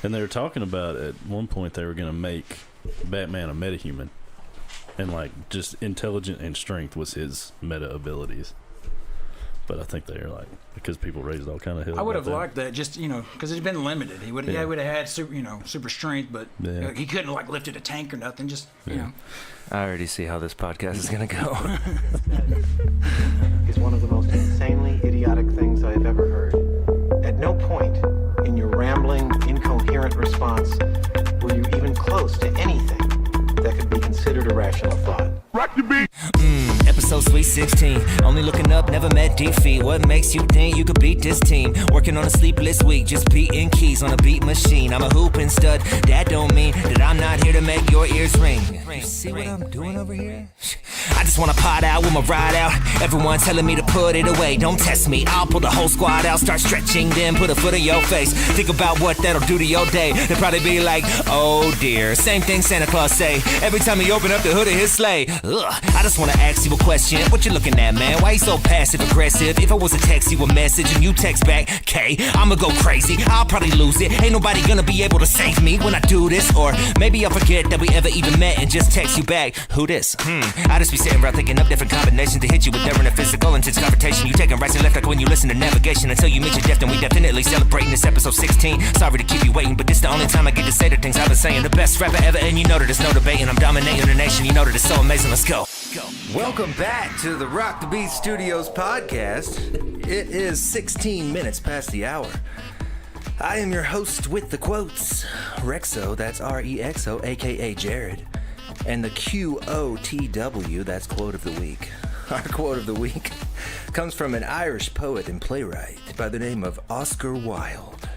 And they were talking about at one point they were going to make Batman a metahuman, and like just intelligent and strength was his meta abilities. But I think they're like, because people raised all kind of hell. I would have liked that, just because it's been limited. He would have had super strength, but he couldn't like lifted a tank or nothing. Just you know. I already see how this podcast is gonna go. Is one of the most insanely idiotic things I have ever heard. At no point in your rambling, incoherent response were you even close to anything that could be considered a rational thought. Rock the beat. Episode Sweet 16. Only looking up, never met defeat. What makes you think you could beat this team? Working on a sleepless week, just beating keys on a beat machine. I'm a hooping stud. That don't mean that I'm not here to make your ears ring. You see what I'm doing over here? I just wanna pot out with my ride out. Everyone telling me to put it away. Don't test me. I'll pull the whole squad out. Start stretching, then put a foot in your face. Think about what that'll do to your day. They'll probably be like, oh dear. Same thing Santa Claus say every time he open up the hood of his sleigh. Ugh. I just wanna ask you a question. What you looking at, man? Why you so passive aggressive? If I was to text you a message and you text back, K, I'ma go crazy. I'll probably lose it. Ain't nobody gonna be able to save me when I do this. Or maybe I'll forget that we ever even met and just text you back. Who this? I just be sitting around thinking up different combinations to hit you with during a physical intense confrontation. You taking right and left like when you listen to navigation until you meet your death. And we definitely celebrating this episode 16. Sorry to keep you waiting, but this the only time I get to say the things I've been saying. The best rapper ever, and you know that there's no debating. I'm dominating the nation. You know that it's so amazing. Let's go. Welcome back to the Rock the Beat Studios podcast. It is 16 minutes past the hour. I am your host with the quotes, Rexo, that's R-E-X-O, aka Jared, and the Q-O-T-W, that's quote of the week. Our quote of the week comes from an Irish poet and playwright by the name of Oscar Wilde,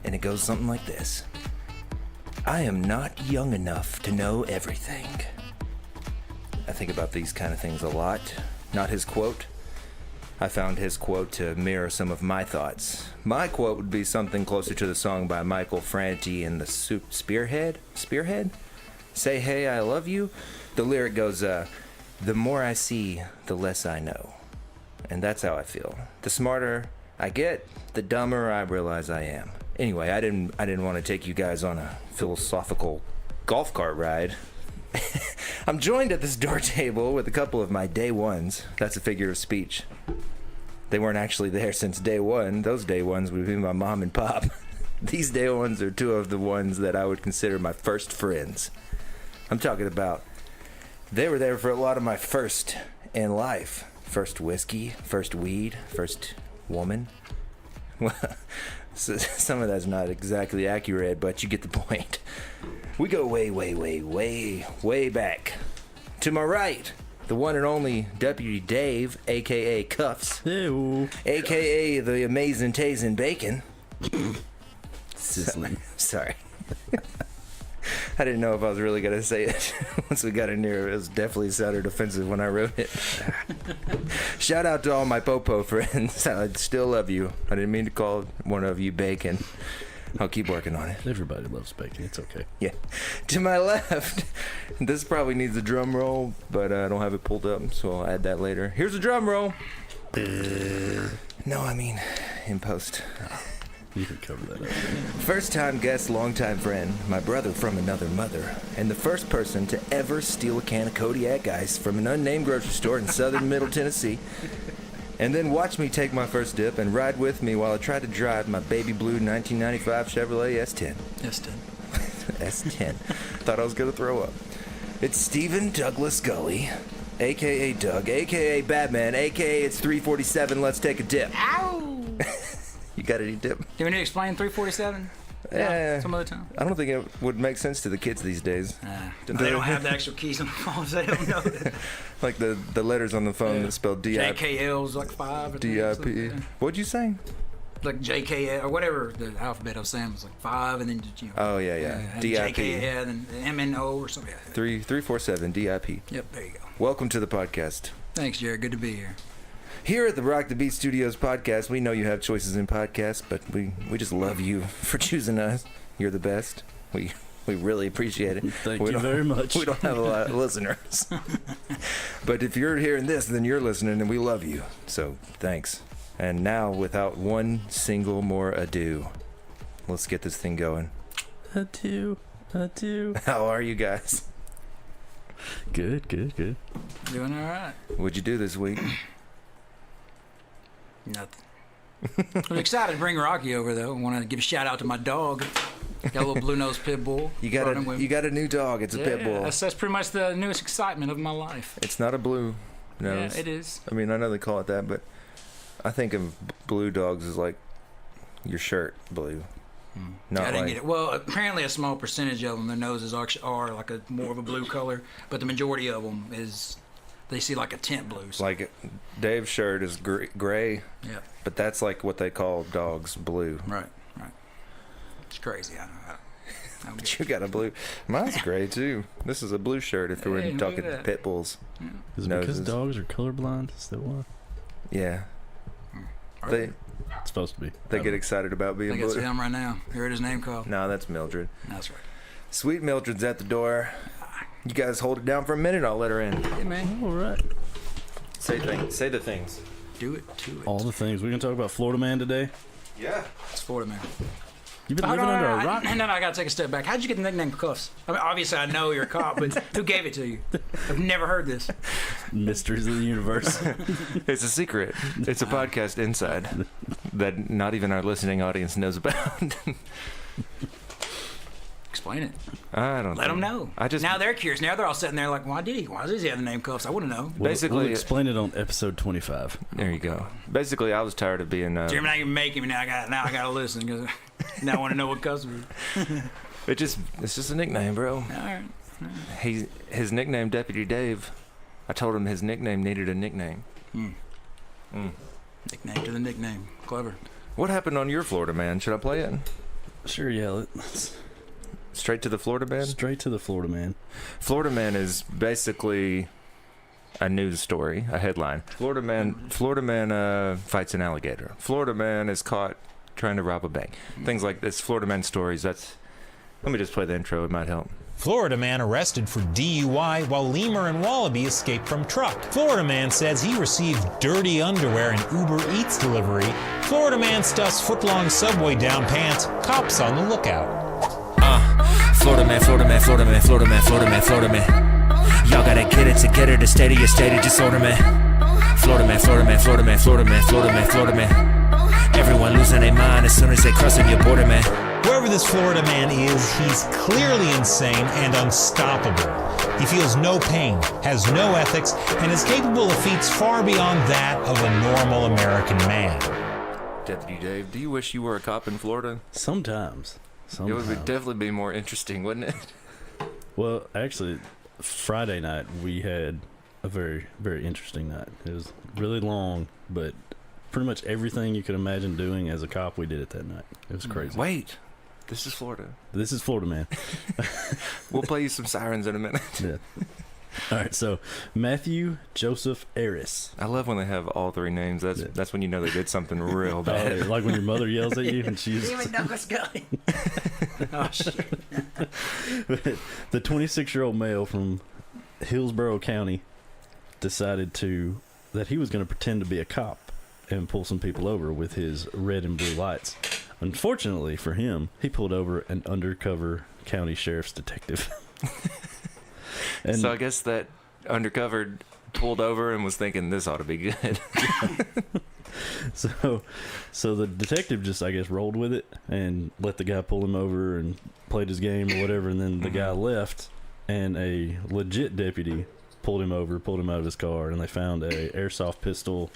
and it goes something like this. I am not young enough to know everything. I think about these kind of things a lot. Not his quote. I found his quote to mirror some of my thoughts. My quote would be something closer to the song by Michael Franti and the Spearhead? Say hey, I love you. The lyric goes, the more I see, the less I know. And that's how I feel. The smarter I get, the dumber I realize I am. Anyway, I didn't want to take you guys on a philosophical golf cart ride. I'm joined at this door table with a couple of my day ones. That's a figure of speech. They weren't actually there since day one. Those day ones would be my mom and pop. These day ones are two of the ones that I would consider my first friends. I'm talking about, they were there for a lot of my first in life. First whiskey, first weed, first woman. Well, so some of that's not exactly accurate, but you get the point. We go way, way, way, way, way back. To my right, the one and only Deputy Dave, a.k.a. Cuffs, Ew. a.k.a. the amazing Tazen Bacon. Sizzling. Sorry. I didn't know if I was really going to say it. Once we got in here, it was definitely sounded offensive when I wrote it. Shout out to all my Popo friends. I still love you. I didn't mean to call one of you Bacon. I'll keep working on it. Everybody loves bacon. It's okay. Yeah. To my left, this probably needs a drum roll, but I don't have it pulled up, so I'll add that later. Here's a drum roll. No, I mean, in post. You can cover that up. First time guest, long time friend, my brother from another mother, and the first person to ever steal a can of Kodiak Ice from an unnamed grocery store in southern Middle Tennessee, and then watch me take my first dip and ride with me while I tried to drive my baby blue 1995 Chevrolet S10. S10. S10. Thought I was going to throw up. It's Stephen Douglas Gully, a.k.a. Doug, a.k.a. Batman, a.k.a. it's 347, let's take a dip. Ow! You got any dip? Do we need to explain 347? Yeah. Some other time. I don't think it would make sense to the kids these days. They don't have the actual keys on the phones. They don't know that. Like the letters on the phone that spell D-I-P. JKL's like 5. D-I-P. What'd you say? Like JKL, or whatever the alphabet I was saying was like 5, and then, Oh, yeah. D-I-P. JKL, and MNO or something. 347, D-I-P. Yep, there you go. Welcome to the podcast. Thanks, Jared. Good to be here. Here at the Rock the Beat Studios podcast, we know you have choices in podcasts, but we just love you for choosing us. You're the best. We really appreciate it. Thank you very much. We don't have a lot of listeners. But if you're hearing this, then you're listening, and we love you. So, thanks. And now, without one single more ado, Let's get this thing going. I do. How are you guys? Good. Doing all right. What'd you do this week? Nothing. I'm excited to bring Rocky over, though. I want to give a shout out to my dog. Got a little blue-nosed pit bull. You got a new dog. It's a pit bull. That's pretty much the newest excitement of my life. It's not a blue nose. Yeah, it is. I mean, I know they call it that, but I think of blue dogs as like your shirt blue. Not I didn't like, get it. Well, apparently a small percentage of them, their noses are like more of a blue color, but the majority of them they see like a tint blue. So. like Dave's shirt is gray. Yeah. But that's like what they call dogs blue. Right. It's crazy. I don't But you got a blue. Mine's gray too. This is a blue shirt. If we were Hey, talking look at that. pit bulls. Is it because dogs are colorblind? Is that why? Yeah. Are They It's supposed to be. get excited about I being think it's blue. him right now. You heard his name called? No, that's Mildred. That's right. Sweet Mildred's at the door. You guys hold it down for a minute. I'll let her in. Hey, man. All right. Say the things. Do it to it. All the things. We're going to talk about Florida Man today. Yeah. It's Florida, man. You've been living under a rock? No, I got to take a step back. How'd you get the nickname Cuffs? I mean, obviously, I know you're a cop, but who gave it to you? I've never heard this. Mysteries of the universe. It's a secret. It's a podcast inside that not even our listening audience knows about. Explain it. I don't Let them know. I just Now they're curious. Now they're all sitting there like, why does he have the name Cuffs? I want to know. Basically- we'll explain it on episode 25. There you go. Basically, I was tired of being. Jeremy, now you're making me. Now I got to listen because now I want to know what Cuffs is. It's just a nickname, bro. All right. His nickname, Deputy Dave. I told him his nickname needed a nickname. Nickname to the nickname. Clever. What happened on your Florida Man? Should I play it? Sure, yeah. Let's Straight to the Florida Man? straight to the Florida Man. Florida Man is basically a news story, a headline. Florida man fights an alligator. Florida man is caught trying to rob a bank. Things like this. Florida Man stories. Let me just play the intro. It might help. Florida man arrested for DUI while lemur and wallaby escaped from truck. Florida man says he received dirty underwear in Uber Eats delivery. Florida man stuffs foot-long subway down pants. Cops on the lookout. Florida man. Y'all gotta get it together, the state of your state of disorder, man. Florida man. Everyone losing their mind as soon as they crossing your border, man. Whoever this Florida man is, he's clearly insane and unstoppable. He feels no pain, has no ethics, and is capable of feats far beyond that of a normal American man. Deputy Dave, do you wish you were a cop in Florida? Sometimes. It would definitely be more interesting, wouldn't it? Well, actually, Friday night we had a very, very interesting night. It was really long, but pretty much everything you could imagine doing as a cop, we did it that night. It was crazy. Wait, this is Florida. This is Florida Man. We'll play you some sirens in a minute. Yeah. All right, so Matthew Joseph Aris. I love when they have all three names. That's when you know they did something real bad. Like when your mother yells at you and she's... You even know what's going. Oh, shit. The 26-year-old male from Hillsborough County decided that he was going to pretend to be a cop and pull some people over with his red and blue lights. Unfortunately for him, he pulled over an undercover county sheriff's detective. And so I guess that undercover pulled over and was thinking this ought to be good. So the detective just, I guess, rolled with it and let the guy pull him over and played his game or whatever. And then the guy left, and a legit deputy pulled him over, pulled him out of his car, and they found a airsoft pistol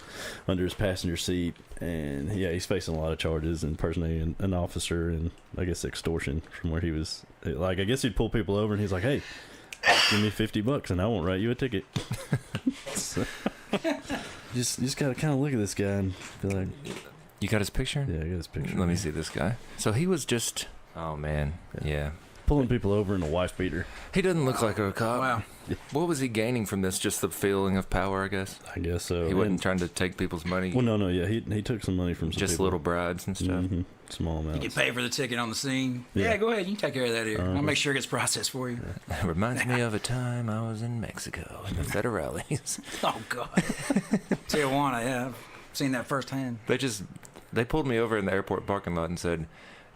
under his passenger seat. And yeah, he's facing a lot of charges, impersonating an officer, and I guess extortion from where he was. Like, I guess he'd pull people over, and he's like, "Hey, give me $50 and I won't write you a ticket." So, you just gotta kind of look at this guy and be like, You got his picture? yeah, I got his picture. Let me see this guy. So he was just... Oh, man. Yeah. Pulling people over in a wife beater. He doesn't look like a cop. Wow. What was he gaining from this? Just the feeling of power, I guess? I guess so. He wasn't trying to take people's money. Well, no, yeah, he took some money from some Just people. little brides and stuff. Mhm, small You amounts. get paid for the ticket on the scene. Yeah. Yeah, go ahead. You can take care of that here. I'll make sure it gets processed for you. It reminds me of a time I was in Mexico in the federales. Oh, God. Tijuana, yeah. I've seen that firsthand. They pulled me over in the airport parking lot and said,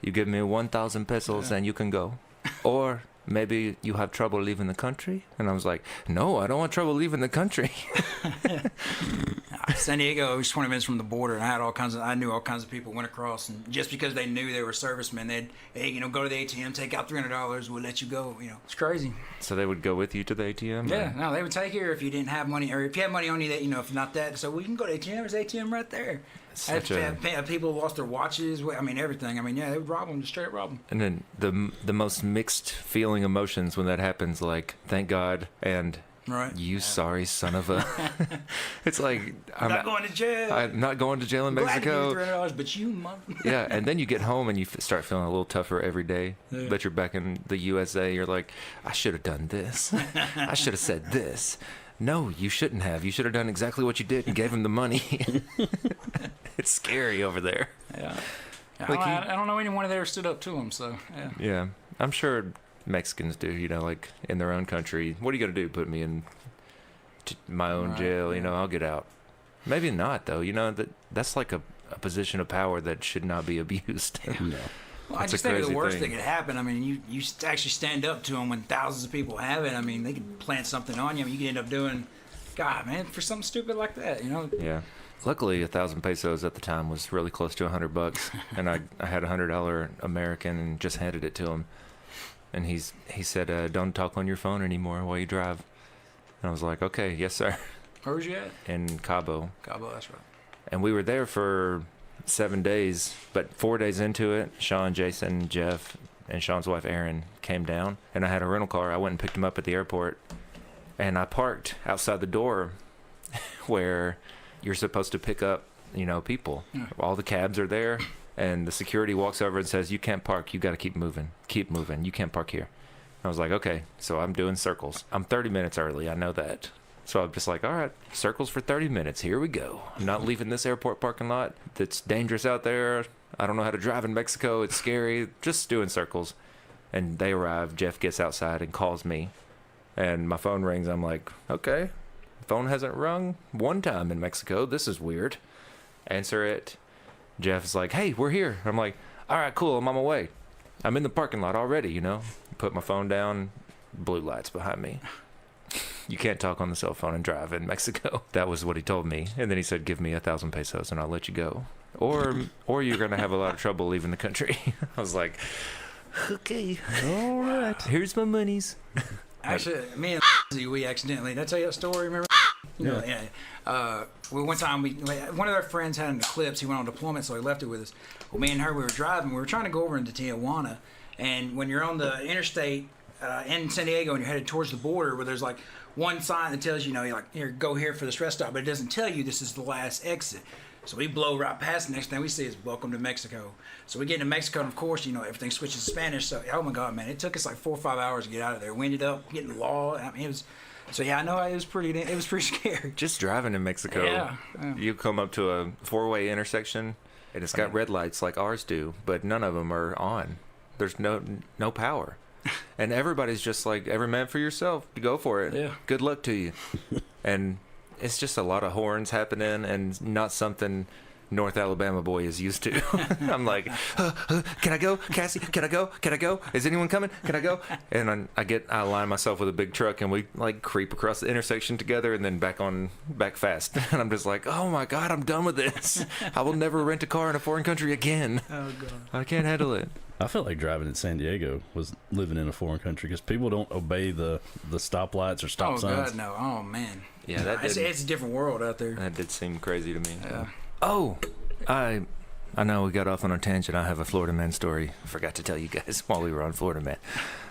You give me 1,000 pesos and you can go. Or maybe you have trouble leaving the country. And I was like, no, I don't want trouble leaving the country. San Diego was 20 minutes from the border, and I knew all kinds of people went across, and just because they knew they were servicemen, they'd, hey, go to the ATM, take out $300, we'll let you go. It's crazy. So they would go with you to the ATM? Yeah, no, they would take you if you didn't have money, or if you had money on you, that if not that, so we can go to ATM. There's ATM right there. People lost their watches. Everything. They would rob them, just straight rob them. And then the most mixed feeling emotions when that happens, like, thank God, and right. You sorry son of a. It's like I'm not going to jail. I'm not going to jail in Mexico. Glad to give you $300, but you mother. Yeah, and then you get home and you start feeling a little tougher every day. Yeah. But you're back in the USA. You're like, I should have done this. I should have said this. No, you shouldn't have. You should have done exactly what you did and gave him the money. It's scary over there. Yeah. Like I don't know anyone that ever stood up to him. So yeah. Yeah, I'm sure Mexicans do. Like in their own country. What are you gonna do? Put me in my own jail? I'll get out. Maybe not though. That's like a position of power that should not be abused. No. Well, I just think the worst that could happen. You actually stand up to them when thousands of people have it. They could plant something on you. You could end up doing, God, man, for something stupid like that. Yeah. Luckily, 1,000 pesos at the time was really close to $100, and I had $100 American and just handed it to him. And he said, "Don't talk on your phone anymore while you drive." And I was like, "Okay, yes, sir." Where was you at? In Cabo. Cabo, that's right. And we were there for 7 days, but 4 days into it, Sean, Jason, Jeff, and Sean's wife Erin came down, and I had a rental car. I went and picked him up at the airport, and I parked outside the door where you're supposed to pick up, people. Yeah. All the cabs are there, and the security walks over and says, "You can't park. You got to keep moving. Keep moving. You can't park here." I was like, "Okay." So I'm doing circles. I'm 30 minutes early. I know that. So I'm just like, all right, circles for 30 minutes. Here we go. I'm not leaving this airport parking lot. It's dangerous out there. I don't know how to drive in Mexico. It's scary. Just doing circles. And they arrive. Jeff gets outside and calls me. And my phone rings. I'm like, okay. Phone hasn't rung one time in Mexico. This is weird. Answer it. Jeff's like, "Hey, we're here." I'm like, all right, cool. I'm on my way. I'm in the parking lot already, Put my phone down. Blue lights behind me. You can't talk on the cell phone and drive in Mexico. That was what he told me. And then he said, "Give me 1,000 pesos and I'll let you go. Or you're going to have a lot of trouble leaving the country." I was like, okay. All right. Here's my monies. Actually, me and we accidentally, did I tell you that story, remember? Yeah. One time, one of our friends had an Eclipse. He went on deployment, so he left it with us. Well, me and her, we were driving. We were trying to go over into Tijuana. And when you're on the interstate in San Diego and you're headed towards the border, where there's like one sign that tells you, here, go here for this rest stop, but it doesn't tell you this is the last exit. So we blow right past. The next thing we see is "Welcome to Mexico." So we get into Mexico, and of course, everything switches to Spanish. So, oh my God, man, it took us like 4 or 5 hours to get out of there. We ended up getting law. It was. So yeah, I know it was pretty scary. Just driving in Mexico. Yeah. You come up to a 4-way intersection, and it's got red lights like ours do, but none of them are on. There's no power. And everybody's just like, every man for yourself. Go for it. Yeah. Good luck to you. And it's just a lot of horns happening, and not something North Alabama boy is used to. I'm like, can I go, Cassie? Can I go? Can I go? Is anyone coming? Can I go? And I line myself with a big truck, and we like creep across the intersection together, and then back fast. And I'm just like, oh my God, I'm done with this. I will never rent a car in a foreign country again. Oh God, I can't handle it. I felt like driving in San Diego was living in a foreign country because people don't obey the stoplights or stop signs. Oh God, no! Oh man. Yeah, it's a different world out there. That did seem crazy to me. Yeah. Oh, I know we got off on a tangent. I have a Florida man story. I forgot to tell you guys while we were on Florida man.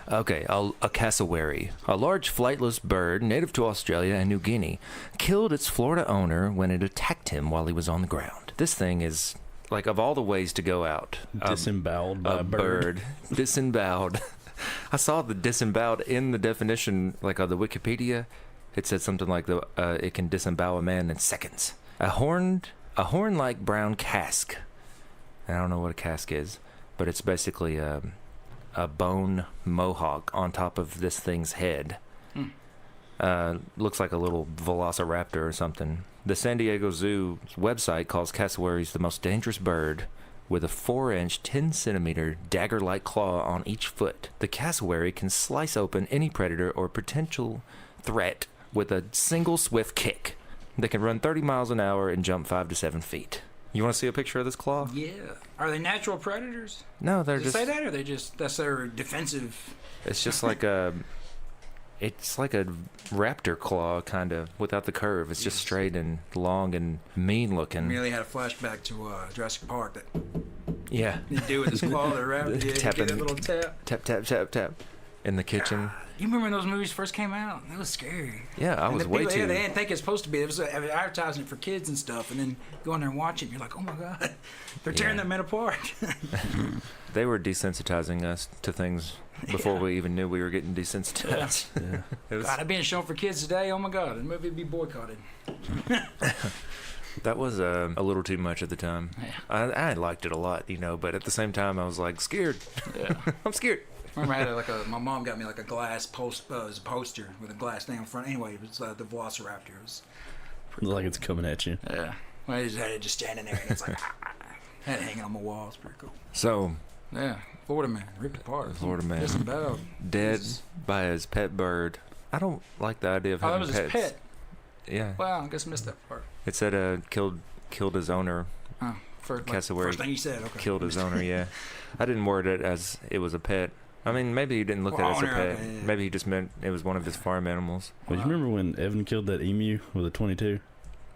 Okay, a cassowary, a large flightless bird native to Australia and New Guinea, killed its Florida owner when it attacked him while he was on the ground. This thing is, like, of all the ways to go out. Disemboweled by a bird. Disemboweled. I saw the disemboweled in the definition, like on the Wikipedia. It said something like it can disembowel a man in seconds. A horn-like brown cask. I don't know what a cask is, but it's basically a bone mohawk on top of this thing's head. Looks like a little velociraptor or something. The San Diego Zoo website calls cassowaries the most dangerous bird with a 4-inch, 10-centimeter dagger-like claw on each foot. The cassowary can slice open any predator or potential threat with a single swift kick. They can run 30 miles an hour and jump 5 to 7 feet. You want to see a picture of this claw? Yeah. Are they natural predators? No, they're Does just... it say that, or they just that's their defensive? It's just like a... It's like a raptor claw, kind of, without the curve. It's just straight and long and mean looking. Merely had a flashback to Jurassic Park. That Yeah. you do with his claw, the rabbit. Yeah, Tapping. get that little tap. Tap, tap, tap, tap. In the kitchen. You remember when those movies first came out? It was scary. Yeah, I And was the way people, yeah, too... they didn't think it's supposed to be. It was advertising it for kids and stuff, and then go in there and watch it, and you're like, oh my god, they're tearing Yeah. that man apart. They were desensitizing us to things before we even knew we were getting desensitized. Yeah. It was, God, it being shown for kids today. Oh my god, the movie would be boycotted. that was a little too much at the time. Yeah. I liked it a lot, you know, but at the same time I was like scared. Yeah. I'm scared. Remember, I had my mom got me like a glass poster with a glass thing in front. Anyway, it was the Velociraptor. It was, Like it's coming at you. yeah. Well, I just had it just standing there, and it's like had it hanging on my wall. It's pretty cool. So, Yeah, Florida man ripped apart. Florida man. Pissed about. dead by his pet bird. I don't like the idea of Oh, that having was his pets. pet. Yeah. Wow, I guess I missed that part. It said killed his owner. Oh, Cassowary first thing you said. Okay. Killed his owner, yeah. I didn't word it as it was a pet. I mean, maybe he didn't look Well, at it as a owner, pet. okay, yeah. Maybe he just meant it was one of his farm animals. Well, you remember when Evan killed that emu with a 22?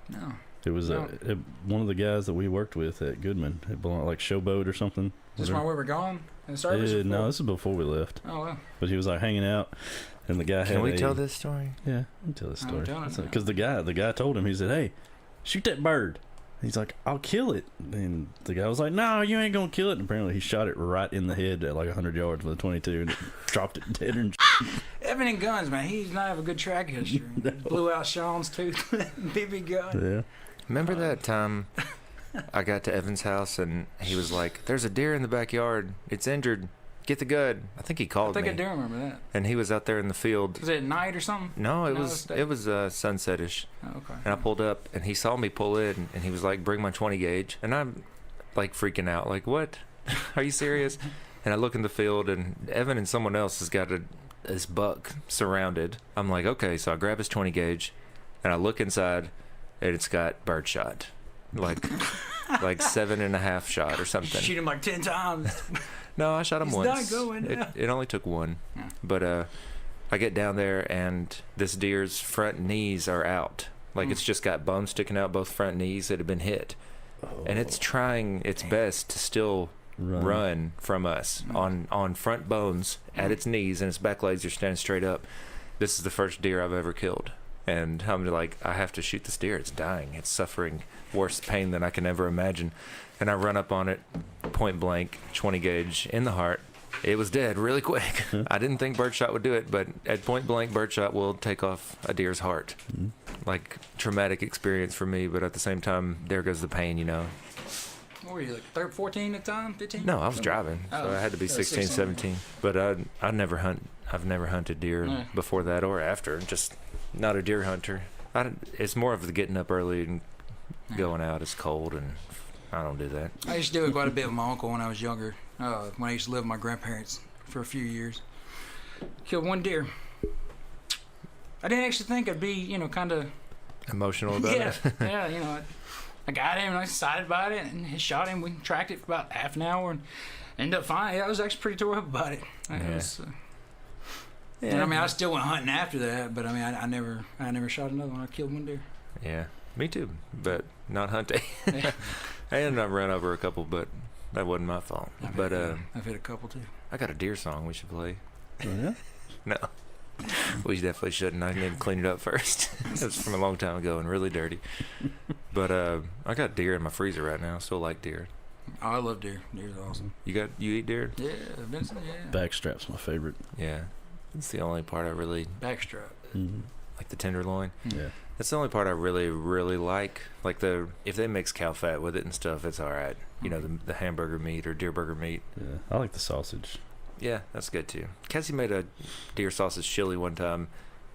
No. It was No. one of the guys that we worked with at Goodman. It belonged like Showboat or something. Is this while we were gone in service? or No, before? this is before we left. Oh well. But he was like hanging out, and the guy had. Can we tell this story? Yeah, we can tell this Oh, story. tell it now. Because the guy told him, he said, "Hey, shoot that bird." He's like, "I'll kill it." And the guy was like, "No, you ain't gonna kill it." And apparently, he shot it right in the head at like 100 yards with a 22, and it dropped it dead. And Evan and guns, man. He's not have a good track history. No. Blew out Sean's tooth. BB gun. yeah, Remember that time I got to Evan's house and he was like, "There's a deer in the backyard. It's injured. Get the gun." I think he I called think me. I do remember that. And he was out there in the field. Was it at night or something? No, it No, was it's it was sunsetish. Oh, okay. And I pulled up and he saw me pull in and he was like, "Bring my 20 gauge." And I'm like freaking out, like, "What? Are you serious?" And I look in the field and Evan and someone else has got this buck surrounded. I'm like, okay, so I grab his 20 gauge and I look inside and it's got birdshot. Like 7.5 shot or something. Shoot him like 10 times. No, I shot him He's once. not going, yeah. It only took one. Yeah. But I get down there and this deer's front knees are out. Like it's just got bones sticking out both front knees that have been hit. And it's trying its best to still run from us on front bones at its knees, and its back legs are standing straight up. This is the first deer I've ever killed. And I'm like, I have to shoot this deer. It's dying. It's suffering worse pain than I can ever imagine. And I run up on it, point blank, 20 gauge in the heart. It was dead really quick. I didn't think birdshot would do it, but at point blank, birdshot will take off a deer's heart. Like, traumatic experience for me, but at the same time, there goes the pain, you know. What were you, like 14 at the time? 15? No, I was driving, so I had to be 16, 17. But I've never hunted deer Yeah. before that or after. Just not a deer hunter. It's more of the getting up early and going out. It's cold, and I don't do that. I used to do it quite a bit with my uncle when I was younger. When I used to live with my grandparents for a few years. Killed one deer. I didn't actually think I'd be, kind of... Emotional about Yeah, it. yeah, I got him and I was excited about it and he shot him. We tracked it for about half an hour and ended up finding it. I was actually pretty tore up about it. Yeah. And I mean, I still went hunting after that, but I mean, I never shot another one. I killed one deer. Yeah, me too, but not hunting. Yeah. And I ran over a couple, but that wasn't my fault. But I've hit a couple too. I got a deer song we should play. Oh, yeah. No. We definitely shouldn't. I need to clean it up first. It was from a long time ago and really dirty. But I got deer in my freezer right now. Still like deer. Oh, I love deer. Deer's awesome. You eat deer? Yeah, Vincent. Yeah. Backstrap's my favorite. Yeah. It's the only part I really Backstrap. Mm-hmm. like, the tenderloin. Yeah. That's the only part I really, really like. Like, if they mix cow fat with it and stuff, it's all right. You know, the hamburger meat or deer burger meat. Yeah. I like the sausage. Yeah, that's good too. Cassie made a deer sausage chili one time,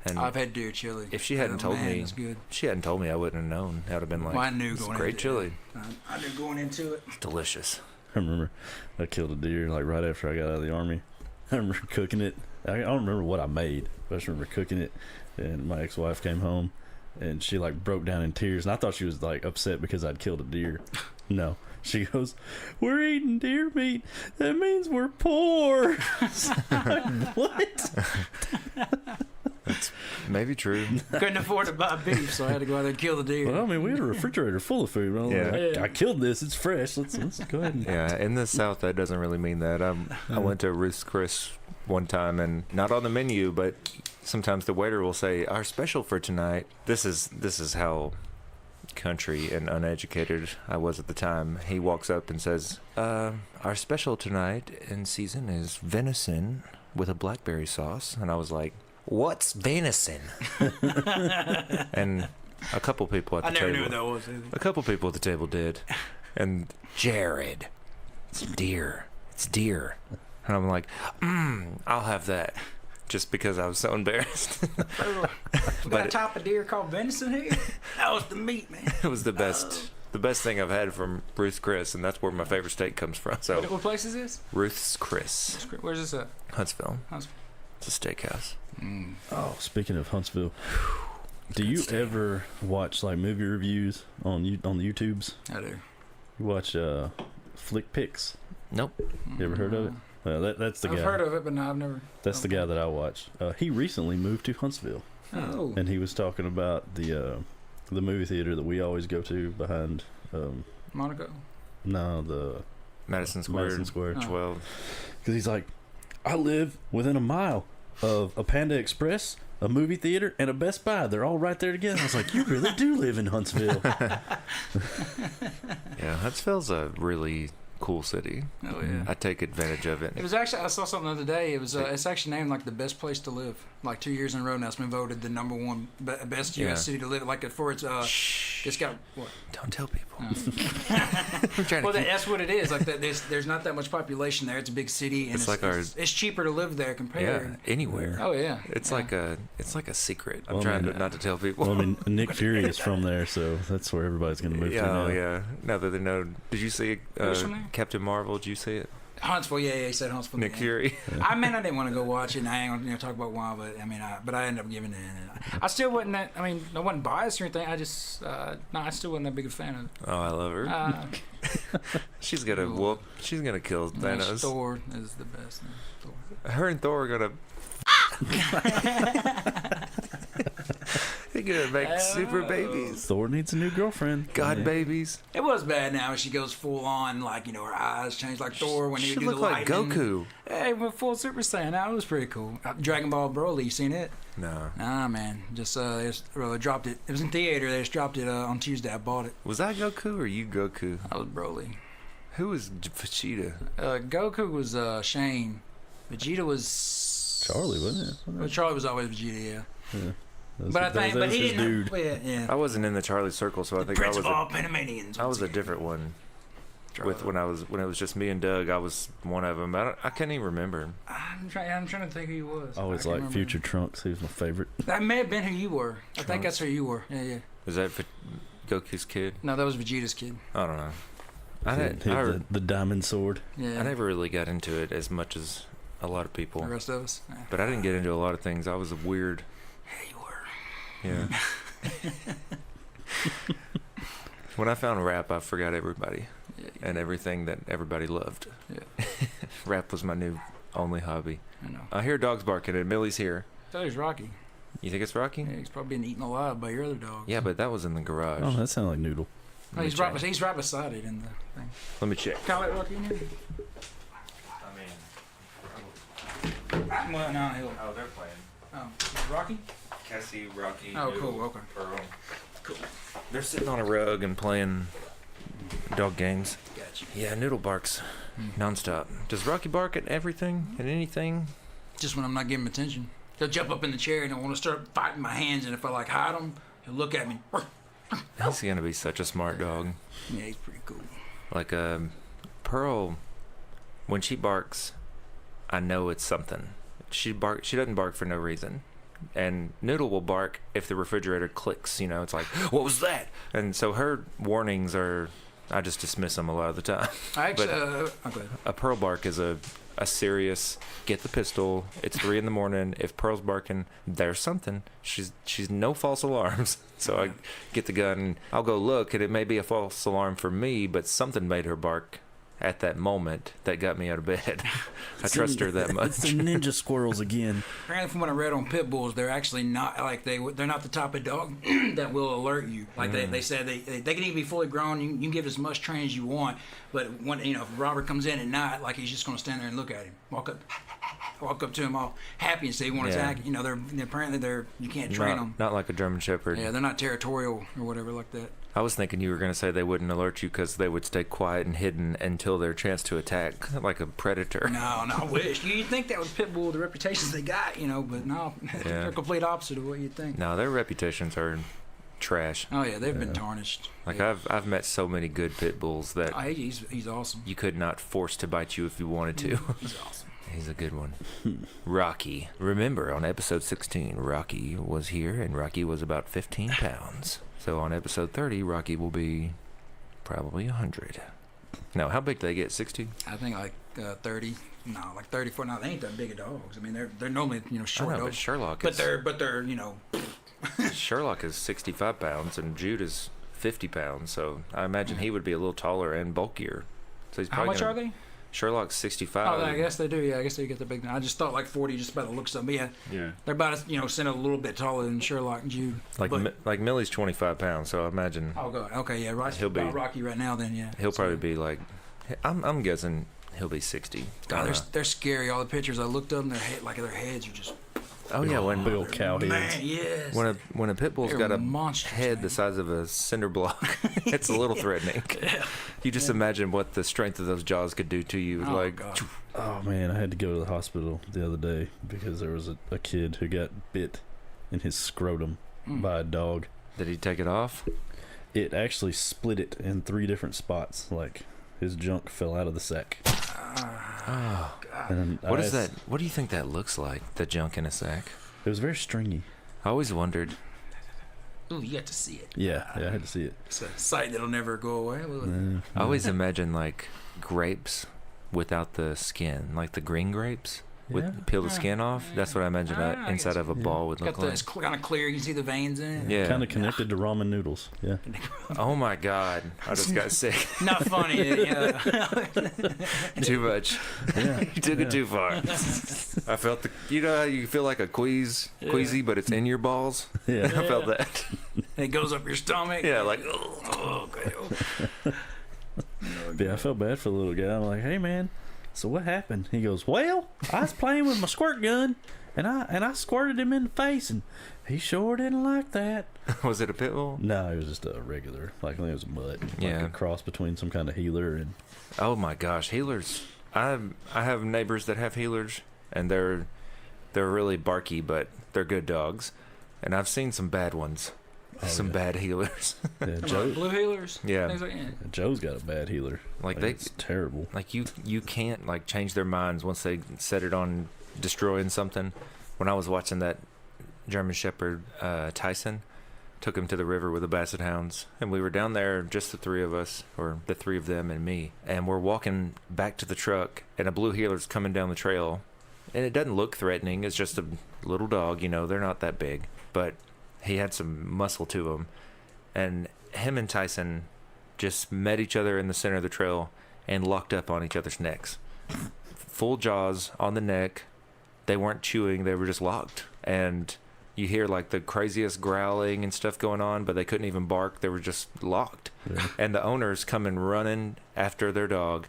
and I've had deer chili. if she hadn't told me, it's good. she hadn't told me, I wouldn't have known. I would have been like, Well, I knew "This is going great into chili, I knew going into it. it's delicious." I remember I killed a deer like right after I got out of the army. I remember cooking it. I don't remember what I made, but I just remember cooking it. And my ex-wife came home, and she like broke down in tears. And I thought she was like upset because I'd killed a deer. No, she goes, "We're eating deer meat. That means we're poor." Like, what? That's maybe true. Couldn't afford to buy beef, so I had to go out there and kill the deer. Well, I mean, we had a refrigerator full of food. I was Yeah. like, I killed this. It's fresh. Let's go ahead and. Yeah, in the South, that doesn't really mean that. I went to Ruth's Chris one time, and not on the menu, but sometimes the waiter will say, "Our special for tonight." This is how country and uneducated I was at the time. He walks up and says, "Our special tonight in season is venison with a blackberry sauce," and I was like, "What's venison?" And a couple people at the I never table. knew what that was either. A couple people at the table did. And Jared, it's deer. It's deer. And I'm like, I'll have that. Just because I was so embarrassed. We got a type of deer called venison here. That was the meat, man. It was the best thing I've had from Ruth's Chris, and that's where my favorite steak comes from. So What place is this? Ruth's Chris, Where's this at? Huntsville. Huntsville. It's a steakhouse. Oh, speaking of Huntsville, do you steak. ever watch like movie reviews on the YouTubes? I do. You watch Flick Picks? Nope. You ever heard of it? That's the I've guy. heard of it, but no, I've never. That's the guy that I watch. He recently moved to Huntsville, Oh. and he was talking about the movie theater that we always go to behind. Monaco. No, the Madison Square. Madison Square. 12. Because he's like, I live within a mile of a Panda Express, a movie theater, and a Best Buy. They're all right there together. I was like, you really do live in Huntsville. Yeah, Huntsville's a really cool city. Oh yeah. I take advantage of it. It was actually, I saw something the other day. It was it's actually named like the best place to live. Like 2 years in a row now, it's been voted the number one best Yeah. U.S. city to live. Like for its it's got what? Don't tell people. Oh. I'm trying to Well, keep- that's what it is. Like that, there's not that much population there. It's a big city, and It's like our- it's cheaper to live there yeah, compared. anywhere. Oh yeah. It's Yeah. like a secret. I'm Well, trying man, not to tell people. Well, I mean, Nick Fury is from there, so that's where everybody's going to move to now. Oh yeah. Now that they know, did you see Who's from there? Captain Marvel? Did you see it? Huntsville, yeah, he said Huntsville. Nick yeah. Fury. I mean, I didn't want to go watch it, and I ain't gonna talk about why, but I mean, but I ended up giving it. I still wasn't that. I mean, I wasn't biased or anything. I just, I still wasn't that big a fan of it. Oh, I love her. She's gonna whoop. She's gonna kill Thanos. Thor is the best. Thor. Her and Thor are gonna. They're gonna make super babies. Thor needs a new girlfriend. God Yeah. babies. It was bad now when she goes full on, like, you know, her eyes change like Thor when he She do look the like lightning. Goku. Hey, went full Super Saiyan. That was pretty cool. Dragon Ball Broly, you seen it? No. Nah, man. Just dropped it. It was in theater. They just dropped it on Tuesday. I bought it. Was I Goku or you Goku? I was Broly. Who was Vegeta? Goku was Shane. Vegeta was Charlie, wasn't it? Well, Charlie was always Vegeta, yeah. But I think, that but was he his didn't. dude. Well, yeah. I wasn't in the Charlie Circle, so I think I Prince was. of all Panamanians. I was a different one. With when it was just me and Doug, I was one of them. I can't even remember. I'm trying to think who he was. I always can't like remember. Future Trunks. He was my favorite. That may have been who you were. I think Trunks. that's who you were. Yeah, yeah. Was that Goku's kid? No, that was Vegeta's kid. I don't know. I He didn't. had the diamond sword. Yeah. I never really got into it as much as a lot of people. The rest of us. Yeah. But I didn't get into a lot of things. I was a weird. Yeah, you were. Yeah. When I found rap, I forgot everybody Yeah, and everything that everybody loved. Yeah. Rap was my new only hobby. I know. I hear dogs barking and Millie's here. That was Rocky. You think it's Rocky? Yeah, he's probably been eaten alive by your other dogs. Yeah, but that was in the garage. Oh, that sounded like Noodle. No, he's right beside it in the thing. Let me check. Can I let Rocky in here? Well, no, he'll. Oh, they're playing. Oh, Rocky? Cassie, Rocky. Oh, cool. Okay. Pearl. Cool. They're sitting on a rug and playing dog games. Gotcha. Yeah, Noodle barks nonstop. Does Rocky bark at everything and anything? Just when I'm not giving him attention. He'll jump up in the chair and he'll want to start fighting my hands, and if I like hide him, he'll look at me. He's gonna be such a smart dog. Yeah, he's pretty cool. Like Pearl, when she barks, I know it's something. She doesn't bark for no reason. And Noodle will bark if the refrigerator clicks. You know, it's like, what was that? And so her warnings are I just dismiss them a lot of the time. I actually, But- okay. A pearl bark is a serious, get the pistol, it's 3 a.m. If Pearl's barking, there's something. She's no false alarms. So I get the gun and I'll go look, and it may be a false alarm for me, but something made her bark at that moment that got me out of bed. I trust her that much. It's the ninja squirrels again. Apparently, from what I read on pit bulls, they're actually not like they're not the type of dog that will alert you. Like they said, they can even be fully grown. You can give as much training as you want, but when if Robert comes in at night, like he's just gonna stand there and look at him, walk up to him all happy and say he want to Yeah. attack. They're you can't train them. Not like a German Shepherd. Yeah, they're not territorial or whatever like that. I was thinking you were going to say they wouldn't alert you because they would stay quiet and hidden until their chance to attack, like a predator. No, I wish. You'd think that was pit bull, the reputations they got, but no, they're complete opposite of what you'd think. No, their reputations are trash. Oh yeah, they've been tarnished. Like Yeah. I've met so many good pit bulls that Oh, he's awesome. you could not force to bite you if you wanted to. He's awesome. He's a good one. Rocky. Remember, on episode 16, Rocky was here, and Rocky was about 15 pounds. So on episode 30, Rocky will be probably 100. No, how big do they get? 60? I think like 30. No, like 34. No, they ain't that big of dogs. I mean, they're normally short I know, but dogs. Sherlock But is they're Sherlock is 65 pounds, and Jude is 50 pounds. So I imagine he would be a little taller and bulkier. So he's how probably much are they? Sherlock's 65. Oh, I guess they do. Yeah, I guess they get the big. I just thought like 40 just by the looks of them. Yeah, they're about a little bit taller than Sherlock and Jude. Like But- like Millie's 25 pounds, so I imagine Oh god. Okay, yeah, right. He'll be- about Rocky right now. Then yeah. he'll probably be like, I'm guessing he'll be 60. God, they're scary. All the pictures I looked up, their heads are just. Oh yeah, Big old cow heads. Man, yes. when a pit bull's They're got a monsters, head man. the size of a cinder block, it's a little threatening. You just imagine what the strength of those jaws could do to you. Oh, Like, God. Oh man, I had to go to the hospital the other day because there was a kid who got bit in his scrotum by a dog. did he take it off? It actually split it in 3 different spots. Like his junk fell out of the sack. Oh, And what I is asked- that? What do you think that looks like? The junk in a sack? It was very stringy. I always wondered. Ooh, you got to see it. Yeah, I had to see it. It's a sight that'll never go away. Will it? I always imagine like grapes without the skin, like the green grapes. With peel the skin off. That's what I imagine I inside guess. of a ball would Got look the, like. it's kind of clear. You can see the veins in it. Yeah. Kind of connected to ramen noodles. Yeah. Oh my God! I just got sick. Not funny. Yeah. Too much. Yeah. You took it too far. I felt the. You know how you feel like a queasy, but it's in your balls. Yeah. I felt that. It goes up your stomach. Yeah, like. Oh, okay. Yeah, I felt bad for the little guy. I'm like, hey man, so what happened? He goes, well, I was playing with my squirt gun, and I squirted him in the face, and he sure didn't like that. Was it a pit bull? No, it was just a regular, like I think it was a mutt, like Yeah. a cross between some kind of healer and. Oh my gosh, healers! I have neighbors that have healers, and they're really barky, but they're good dogs. And I've seen some bad ones, some yeah. bad healers. Yeah, Like Joe, blue healers. Yeah. Things like that. Joe's got a bad healer. Like it's terrible. Like you can't like change their minds once they set it on destroying something. When I was watching that German Shepherd, Tyson, took him to the river with the Basset Hounds, and we were down there, just the 3 of us, or the 3 of them and me, and we're walking back to the truck, and a blue heeler's coming down the trail, and it doesn't look threatening. It's just a little dog, they're not that big, but he had some muscle to him, and him and Tyson just met each other in the center of the trail and locked up on each other's necks. Full jaws on the neck. They weren't chewing, they were just locked. And you hear like the craziest growling and stuff going on, but they couldn't even bark. They were just locked. Yeah. And the owners coming running after their dog.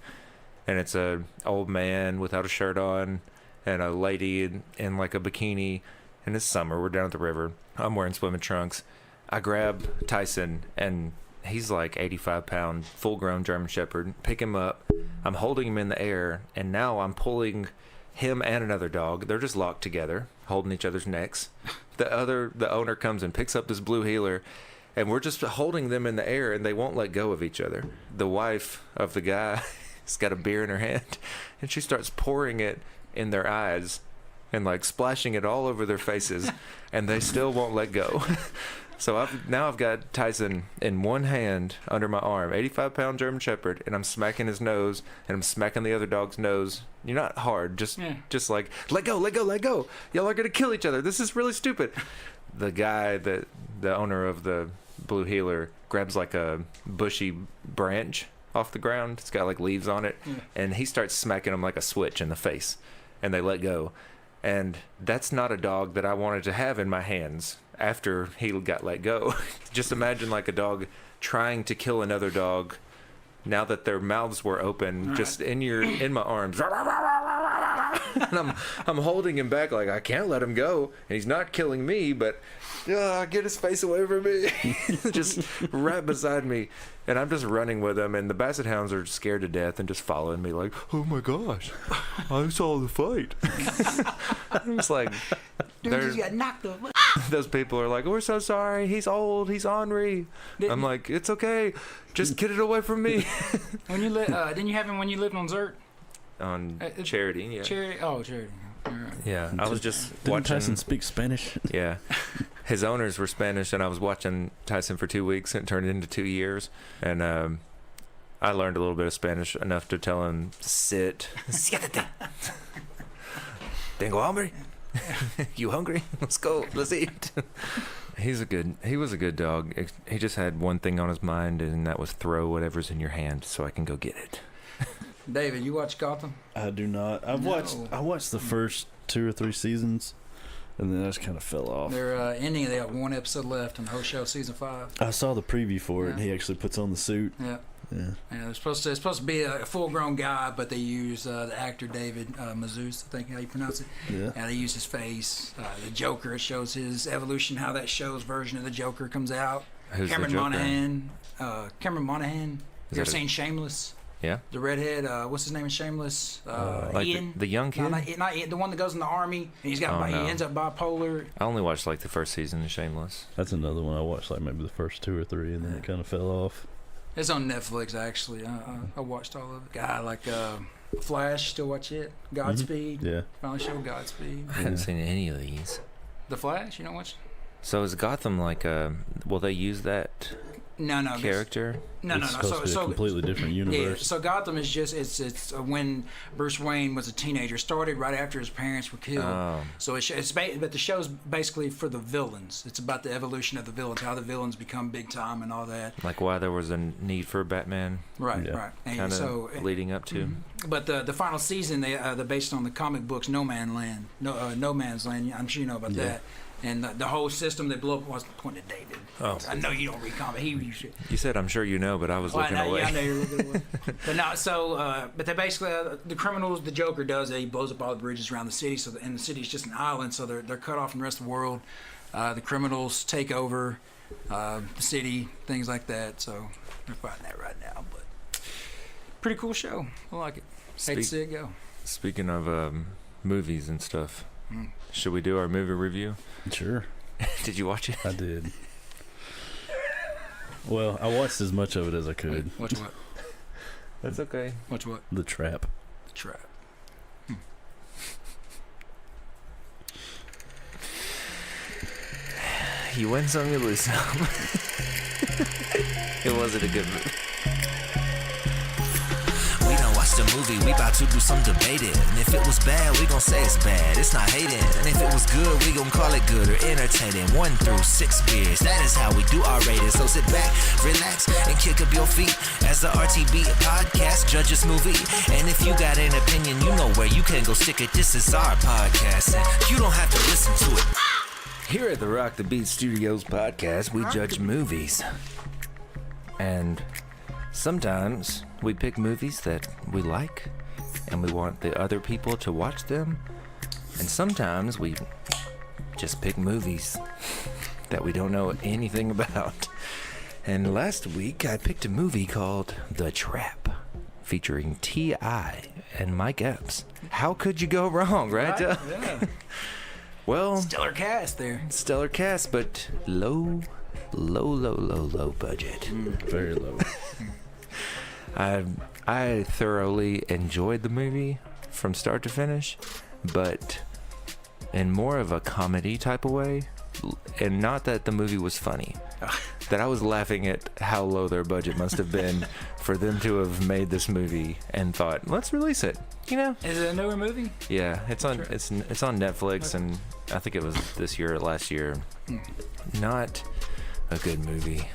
And it's a old man without a shirt on and a lady in like a bikini. And it's summer. We're down at the river. I'm wearing swimming trunks. I grab Tyson, and he's like 85-pound, full-grown German Shepherd. Pick him up. I'm holding him in the air, and now I'm pulling him and another dog. They're just locked together, holding each other's necks. The owner comes and picks up this blue heeler, and we're just holding them in the air, and they won't let go of each other. The wife of the guy has got a beer in her hand, and she starts pouring it in their eyes and like splashing it all over their faces, and they still won't let go. So I've got Tyson in one hand under my arm, 85-pound German Shepherd, and I'm smacking his nose, and I'm smacking the other dog's nose. You're not hard, just like, let go, let go, let go. Y'all are gonna kill each other. This is really stupid. The guy, the owner of the Blue Heeler, grabs like a bushy branch off the ground. It's got like leaves on it, and he starts smacking him like a switch in the face, and they let go. And that's not a dog that I wanted to have in my hands after he got let go. Just imagine like a dog trying to kill another dog now that their mouths were open, just in my arms. And I'm holding him back like I can't let him go, and he's not killing me, but get his face away from me. Just right beside me, and I'm just running with him, and the Basset Hounds are scared to death and just following me like, oh my gosh, I saw the fight. I'm just like, Dude just got knocked up. those people are like, we're so sorry, he's old, he's ornery. I'm like, it's okay, just get it away from me. When you didn't you have him when you lived on Zert? On Charity, yeah. Charity. All right. Yeah, I was just Didn't watching. Tyson speak Spanish? Yeah, his owners were Spanish, and I was watching Tyson for 2 weeks, and it turned into 2 years. And I learned a little bit of Spanish enough to tell him, sit. Siéntate. Tengo hambre. You hungry? Let's go. Let's eat. He was a good dog. He just had one thing on his mind, and that was throw whatever's in your hand so I can go get it. David, you watch Gotham? I do not. I watched the first 2 or 3 seasons, and then I just kind of fell off. They're ending. They have 1 episode left in the whole show, season 5. I saw the preview for it, Yeah. and he actually puts on the suit. Yeah. Yeah. Yeah, it's supposed to be a full-grown guy, but they use the actor David Mazouz, I think how you pronounce it. Yeah. And they use his face. The Joker, it shows his evolution, how that show's version of the Joker comes out. Who's the Cameron Joker? Monaghan. Cameron Monaghan. Is You ever that a- seen Shameless? Yeah, The redhead, what's his name in Shameless? like Ian. the young kid. No, not Ian, the one that goes in the army. And he No. ends up bipolar. I only watched like the first season of Shameless. That's another one I watched, like maybe the first 2 or 3, and then it kind of fell off. It's on Netflix, actually. I watched all of it. Guy like Flash, still watch it. Godspeed. Yeah. Finally showed Godspeed. I hadn't seen any of these. The Flash, you don't watch? So is Gotham like will they use that No. character? No. It's supposed to be a completely different Yeah, universe. so Gotham is just it's when Bruce Wayne was a teenager. Started right after his parents were killed. Oh. So but the show's basically for the villains. It's about the evolution of the villains, how the villains become big time and all that. Like why there was a need for Batman Right, Yeah. right. And kind of so leading up to. But the final season, they're based on the comic books No Man's Land. No Man's Land. I'm sure you know about Yeah. that. And the whole system they blew up was pointing to David. Oh. I know you don't read comic. You should. You said I'm sure you know, but I was Well, looking I know, away. yeah, I know you're looking away. But no, so but they basically the criminals. The Joker does. He blows up all the bridges around the city. So and the city's just an island. So they're cut off from the rest of the world. The criminals take over the city, things like that. So they're fighting that right now. But pretty cool show. I like it. Hate to see it go. Speaking of movies and stuff, Mm. should we do our movie review? Sure. Did you watch it? I did. Well, I watched as much of it as I could. Watch what? That's okay. Watch what? The Trap. The Trap. You win some, you lose some. It wasn't a good movie. We done watched the movie, we bout to do some debating. And if it was bad, we gon' say it's bad, it's not hating. And if it was good, we gon' call it good or entertaining. 1 through 6 beers, that is how we do our rating. So sit back, relax, and kick up your feet as the RTB podcast judges movie. And if you got an opinion, you know where you can go stick it. This is our podcast, and you don't have to listen to it. Here at the Rock the Beat Studios podcast, we judge movies. And sometimes we pick movies that we like and we want the other people to watch them. And sometimes we just pick movies that we don't know anything about. And last week I picked a movie called The Trap, featuring T.I. and Mike Epps. How could you go wrong, right? Yeah. Well, Stellar cast there. stellar cast, but low budget. Very low. I thoroughly enjoyed the movie from start to finish, but in more of a comedy type of way and not that the movie was funny, that I was laughing at how low their budget must have been for them to have made this movie and thought, let's release it. You know? Is it a newer movie? Yeah, it's on Netflix, and I think it was this year or last year. Not a good movie.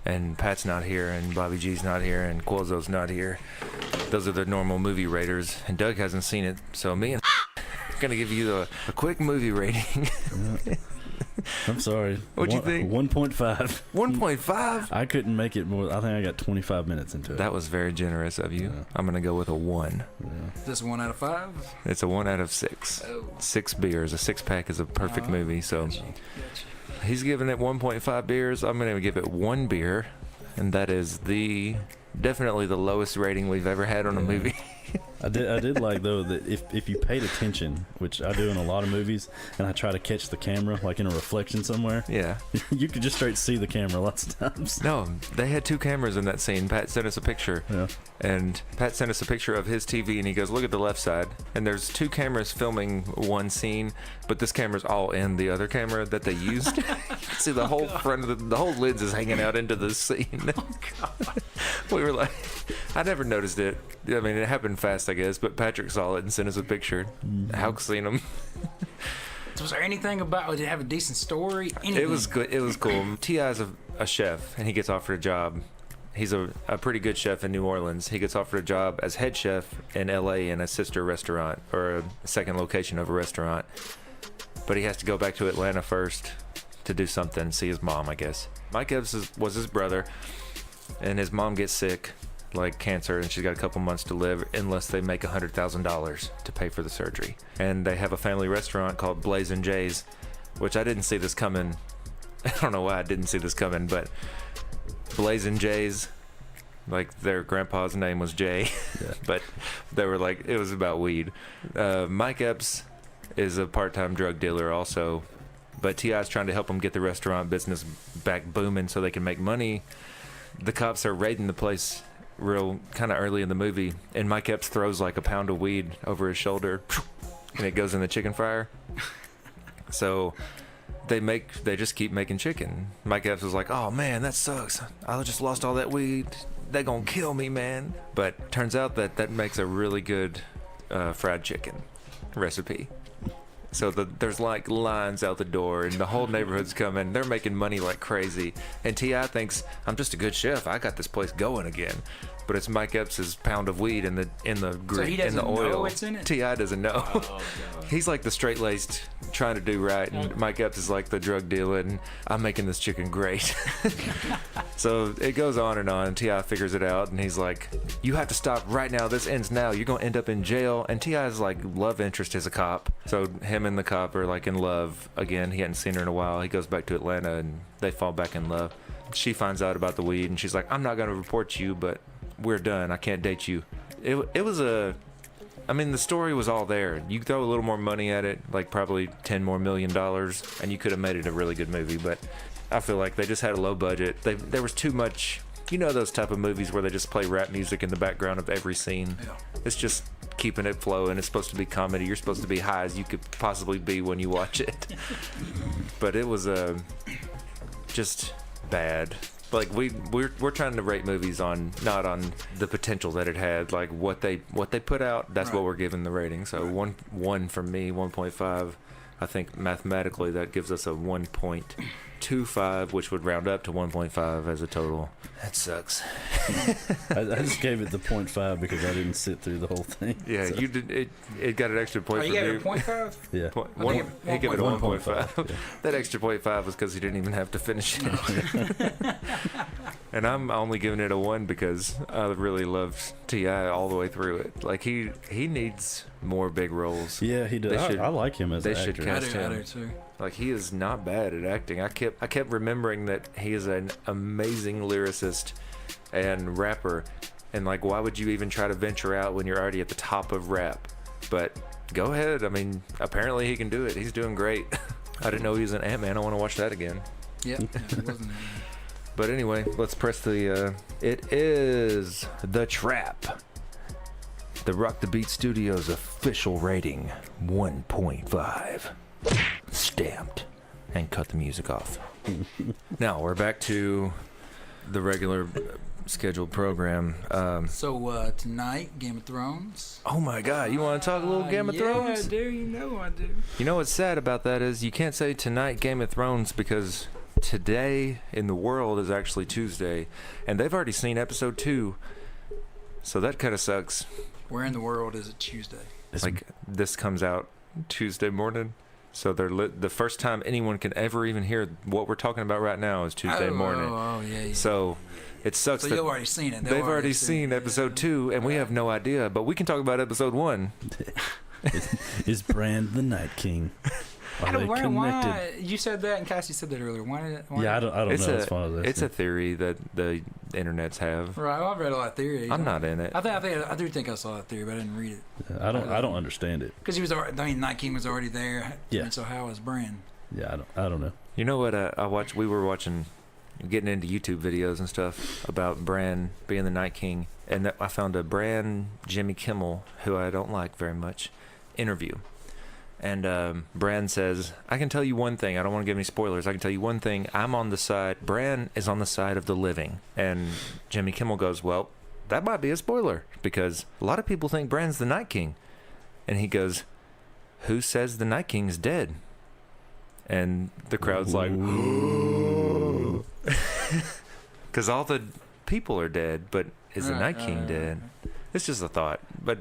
And Pat's not here, and Bobby G's not here, and Quozo's not here. Those are the normal movie raters, and Doug hasn't seen it, so me and are gonna give you a quick movie rating. I'm sorry. What'd you think? 1.5. 1.5? I couldn't make it more. I think I got 25 minutes into it. That was very generous of you. I'm gonna go with a 1. Is this 1 out of 5? It's a 1 out of 6. Oh. 6 beers. A 6-pack is a perfect movie, so he's giving it 1.5 beers. I'm gonna give it 1 beer, and that is definitely the lowest rating we've ever had on a movie. I did like though that if you paid attention, which I do in a lot of movies, and I try to catch the camera like in a reflection somewhere, Yeah. you could just straight see the camera lots of times. No, they had 2 cameras in that scene. Pat sent us a picture. Yeah. And Pat sent us a picture of his TV, and he goes, look at the left side. And there's 2 cameras filming one scene, but this camera's all in the other camera that they used. You can see the whole front of the whole lids is hanging out into the scene. Oh, God. We were like, I never noticed it. I mean, it happened fast, I guess, but Patrick saw it and sent us a picture. Hawk seen him. So was there anything about? Did it have a decent story? Anything? It was good. It was cool. T.I.'s a chef, and he gets offered a job. He's a pretty good chef in New Orleans. He gets offered a job as head chef in L.A. in a sister restaurant, or a second location of a restaurant. But he has to go back to Atlanta first to do something, see his mom, I guess. Mike Epps was his brother, and his mom gets sick, like cancer, and she's got a couple months to live unless they make $100,000 to pay for the surgery. And they have a family restaurant called Blazin' Jay's, which I didn't see this coming. I don't know why I didn't see this coming, but Blazin' Jay's, like their grandpa's name was Jay, Yeah. but they were like, it was about weed. Mike Epps is a part-time drug dealer also, but T.I.'s trying to help him get the restaurant business back booming so they can make money. The cops are raiding the place real kind of early in the movie, and Mike Epps throws like a pound of weed over his shoulder, and it goes in the chicken fryer. So they just keep making chicken. Mike Epps was like, oh man, that sucks. I just lost all that weed. They gonna kill me, man. But turns out that makes a really good fried chicken recipe. So there's like lines out the door, and the whole neighborhood's coming. They're making money like crazy. And T.I. thinks, I'm just a good chef. I got this place going again. But it's Mike Epps' pound of weed in the So he doesn't oil. know it's in it? T.I. doesn't know. He's like the straight-laced trying to do right, and Mike Epps is like the drug dealer, and I'm making this chicken great. So it goes on, and T.I. figures it out, and he's like, you have to stop right now. This ends now. You're going to end up in jail. And T.I.'s like love interest is a cop. So him and the cop are like in love again. He hadn't seen her in a while. He goes back to Atlanta, and they fall back in love. She finds out about the weed, and she's like, I'm not going to report you, but we're done. I can't date you. It was I mean, the story was all there. You throw a little more money at it, like probably $10 million, and you could have made it a really good movie. But I feel like they just had a low budget. There was too much, you know, those type of movies where they just play rap music in the background of every scene. Yeah. It's just keeping it flowing. It's supposed to be comedy. You're supposed to be high as you could possibly be when you watch it. But it was just bad. Like we're trying to rate movies not on the potential that it had, like what they put out. That's what we're giving the rating. So one from me, 1.5. I think mathematically that gives us a 1.25, which would round up to 1.5 as a total. That sucks. I just gave it the 0.5 because I didn't sit through the whole thing. Yeah, so. you did. It got an extra point Oh, for you me. gave it a 0.5? Yeah. He gave it a 1.5. 1.5, yeah. That extra 0.5 was because he didn't even have to finish it. And I'm only giving it a 1 because I really loved T.I. all the way through it. Like he needs more big roles. Yeah, he does. I like him as an they should actor. cast I him. do too. Like he is not bad at acting. I kept remembering that he is an amazing lyricist and rapper, and like why would you even try to venture out when you're already at the top of rap? But go ahead. I mean, apparently he can do it. He's doing great. I didn't know he was an Ant-Man. I want to watch that again. Yeah, it wasn't. But anyway, let's press the. It is The Trap. The Rock the Beat Studios official rating 1.5. Stamped. and cut the music off. Now we're back to the regular scheduled program. So tonight, Game of Thrones. Oh my God, you want to talk a little Game of Thrones? Yeah, I do. You know I do. You know what's sad about that is you can't say tonight Game of Thrones because today in the world is actually Tuesday, and they've already seen episode 2, so that kind of sucks. Where in the world is it Tuesday? Like this comes out Tuesday morning, so they're the first time anyone can ever even hear what we're talking about right now is Tuesday morning. Oh, yeah. So it sucks So that you've already seen it. they've already seen episode 2, and we have no idea, but we can talk about episode 1. Is Bran the Night King? Are they connected? Why? You said that, and Cassie said that earlier. Why Yeah, I don't know. As far as It's a theory that the internets have. Right. Well, I've read a lot of theories. I'm not in it. I do think I saw that theory, but I didn't read it. I don't understand it. Because he was already, Night King was already there. Yeah. And so how was Bran? Yeah, I don't know. You know what? We were watching, getting into YouTube videos and stuff about Bran being the Night King, and I found a Bran Jimmy Kimmel, who I don't like very much, interview. And Bran says, I can tell you one thing. I don't want to give any spoilers. I can tell you one thing. Bran is on the side of the living. And Jimmy Kimmel goes, well, that might be a spoiler because a lot of people think Bran's the Night King. And he goes, who says the Night King's dead? And the crowd's like, because all the people are dead, but is the Night King dead? It's just a thought. But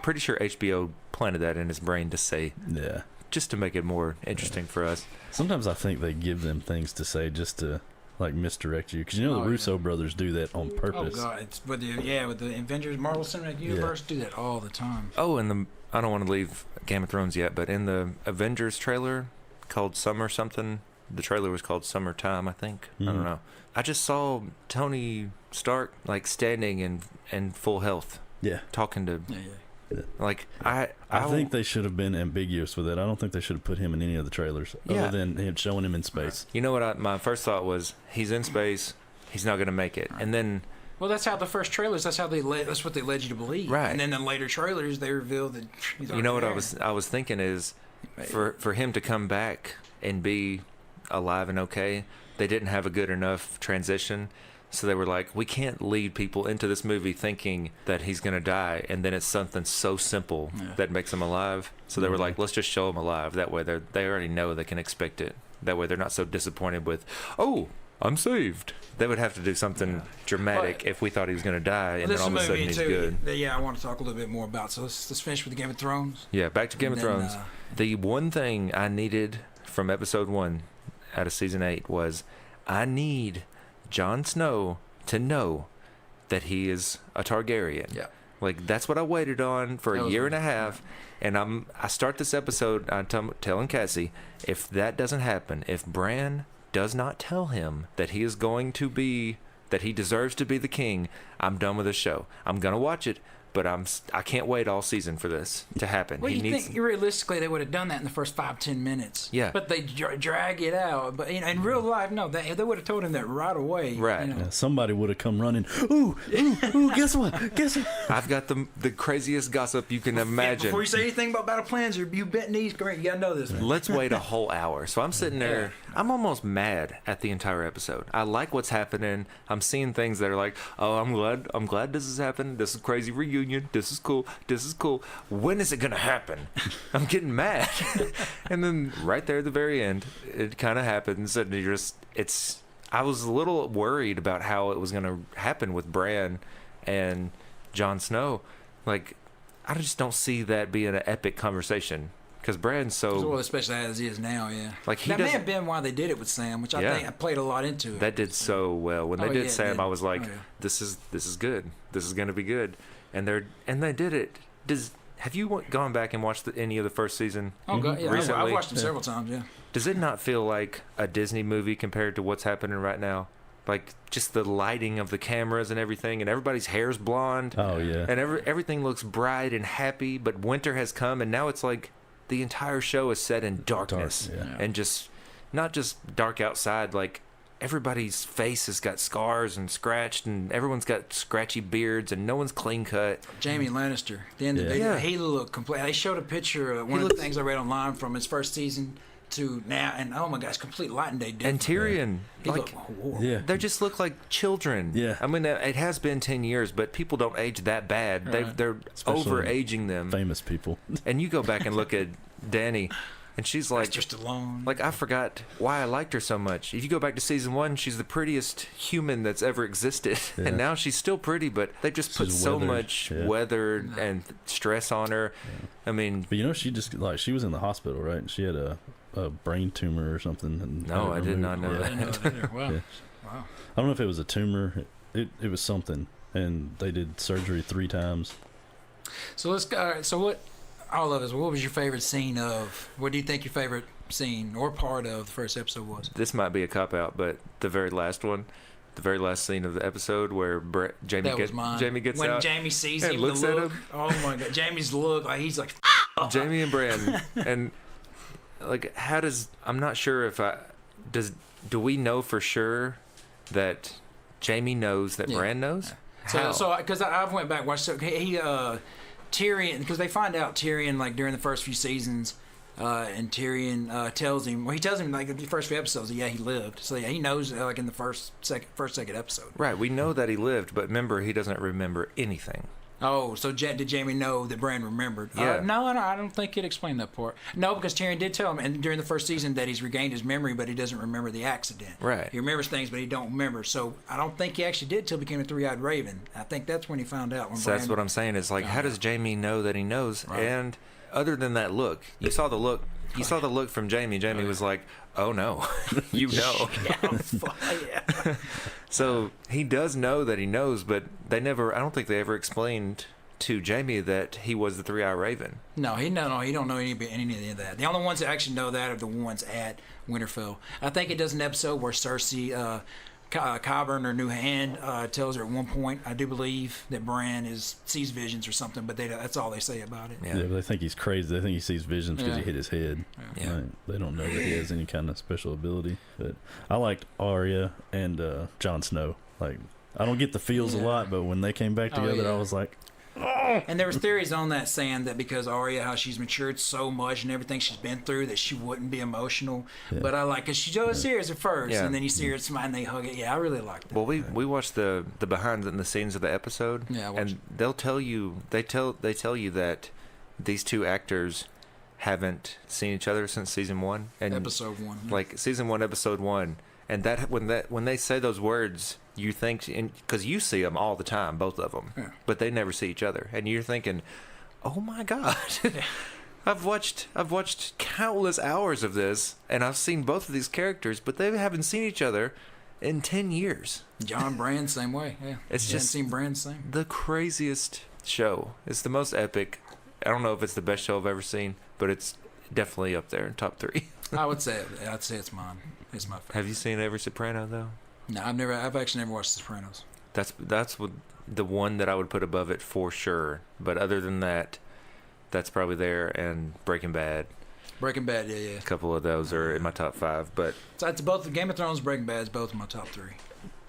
pretty sure HBO planted that in his brain to say, Yeah. just to make it more interesting for us. Sometimes I think they give them things to say just to like misdirect you, because the Russo brothers do that on purpose. Oh God, it's with the Avengers, Marvel Cinematic Universe do that all the time. Oh, and I don't want to leave Game of Thrones yet, but in the Avengers trailer called Summer something, the trailer was called Summertime, I think. I don't know. I just saw Tony Stark like standing in full health. Yeah. Talking to like I think they should have been ambiguous with it. I don't think they should have put him in any of the trailers other than him showing him in space. You know what? My first thought was he's in space. He's not going to make it. And then well, that's how the first trailers. That's what they led you to believe. Right. And then the later trailers they revealed that. You know what I was thinking is for him to come back and be alive and okay, they didn't have a good enough transition. So they were like, we can't lead people into this movie thinking that he's going to die, and then it's something so simple that makes him alive. So they were like, let's just show him alive. That way they already know they can expect it. That way they're not so disappointed with, oh, I'm saved. They would have to do something dramatic if we thought he was going to die, and then all of a sudden he's good. I want to talk a little bit more about. So let's finish with the Game of Thrones. Yeah, back to Game of Thrones. The one thing I needed from episode 1 out of season 8 was I need Jon Snow to know that he is a Targaryen. Yeah. Like, that's what I waited on for a year and a half. And I start this episode, I'm telling Cassie, if that doesn't happen, if Bran does not tell him that he is going to be, that he deserves to be the king, I'm done with the show. I'm going to watch it, but I can't wait all season for this to happen. Well, think realistically they would have done that in the first 5-10 minutes. Yeah. But they drag it out. But in real life, no, they would have told him that right away. Right. Yeah, somebody would have come running. Ooh, guess what? Guess what? I've got the craziest gossip you can imagine. Before you say anything about battle plans, you bent knees. You gotta know this, man. Let's wait a whole hour. So I'm sitting there. I'm almost mad at the entire episode. I like what's happening. I'm seeing things that are like, oh, I'm glad this is happening. This is a crazy reunion. This is cool. This is cool. When is it gonna happen? I'm getting mad. And then right there at the very end, it kind of happens, and I was a little worried about how it was gonna happen with Bran and Jon Snow. Like, I just don't see that being an epic conversation. Because Bran's so... Well, especially as he is now, yeah. Like that may have been why they did it with Sam, which I think I played a lot into it. That did so well. When they did Sam, I was like, Oh, yeah. this is good. This is going to be good. And they did it. Have you gone back and watched any of the first season? Oh, God, yeah. Recently? I've watched them several times, yeah. Does it not feel like a Disney movie compared to what's happening right now? Like, just the lighting of the cameras and everything, and everybody's hair's blonde. Oh, yeah. And everything looks bright and happy, but winter has come, and now it's like the entire show is set in darkness. And just, not just dark outside, like, everybody's face has got scars and scratched, and everyone's got scratchy beards, and no one's clean cut. Jamie Lannister, at the end of the day, he looked complete. They showed a picture of one of the things I read online from his first season. to now, and oh my gosh, complete light and day difference. And Tyrion, He like, looked horrible. Yeah. they just look like children. Yeah. I mean, it has been 10 years, but people don't age that bad. They're Especially over-aging them. Famous people. And you go back and look at Dany, and she's like, Just alone. like, I forgot why I liked her so much. If you go back to season 1, she's the prettiest human that's ever existed. Yeah. And now she's still pretty, but they just put She's so weathered, much yeah. weather and stress on her. I mean, But she just like she was in the hospital, right? And she had a brain tumor or something. And No, had it I did not removed. know Yeah. I didn't know that either. Wow. Yeah. Wow. I don't know if it was a tumor. It was something, and they did surgery 3 times. So let's go. All right, so what? All of us. What was your favorite scene of? What do you think your favorite scene or part of the first episode was? this might be a cop-out, but the very last one, the very last scene of the episode where Jamie That was mine. Jamie gets when out. Jamie sees and him, looks the at look. him. Oh my god, Jamie's look. Like he's like. Jamie and Bran, and like, how does, I'm not sure if do we know for sure that Jamie knows that Yeah. Bran knows? How? So because I've went back and watched. So Tyrion, because they find out Tyrion like during the first few seasons, and Tyrion tells him. Well, he tells him like the first few episodes. Yeah, he lived. So yeah, he knows like in the second episode. Right, we know that he lived, but remember, he doesn't remember anything. Oh, so did Jamie know that Bran remembered? Yeah. No, I don't think it explained that part. No, because Tyrion did tell him, and during the first season, that he's regained his memory, but he doesn't remember the accident. Right. He remembers things, but he don't remember. So I don't think he actually did till he became a 3-eyed raven. I think that's when he found out. When So that's Bran- what I'm saying is like, how does Jamie know that he knows? Right. And other than that look, you saw the look. You saw the look from Jamie. Jamie was like, "Oh no, you know." yeah. So he does know that he knows, but they never. I don't think they ever explained to Jamie that he was the 3-Eye Raven. No, he don't know any of that. The only ones that actually know that are the ones at Winterfell. I think it does an episode where Cersei, Qyburn, her new hand, tells her at one point, I do believe, that Bran sees visions or something, but that's all they say about it. Yeah. Yeah, but they think he's crazy. They think he sees visions because Yeah. he hit his head. Yeah. Right? They don't know that he has any kind of special ability. But I liked Arya and Jon Snow. Like, I don't get the feels a Yeah. lot, but when they came back Oh, together, yeah. I was like, And there was theories on that saying that because Arya, how she's matured so much and everything she's been through, that she wouldn't be emotional. Yeah. But I like, because she was serious at first, Yeah. and then you see her at smile and they hug it. Yeah, I really liked that. Well, we watched the behind the scenes of the episode. Yeah, I watched and they'll tell you they tell you that these two actors haven't seen each other since season 1 and Episode 1. like season 1 episode 1, and when they say those words, you think, because you see them all the time, both of them, Yeah. but they never see each other, and you're thinking, oh my god. I've watched countless hours of this, and I've seen both of these characters, but they haven't seen each other in 10 years. John Brand, same way. Yeah. It's You haven't just- seen Brand, same. The craziest show. It's the most epic. I don't know if it's the best show I've ever seen, but it's definitely up there in top 3. I'd say it's mine. It's my favorite. Have you seen every Soprano though? No, I've actually never watched The Sopranos. That's what the one that I would put above it for sure. But other than that, that's probably there. And Breaking Bad. Breaking Bad, yeah. A couple of those are in my top 5. But So it's both Game of Thrones, Breaking Bad is both in my top 3.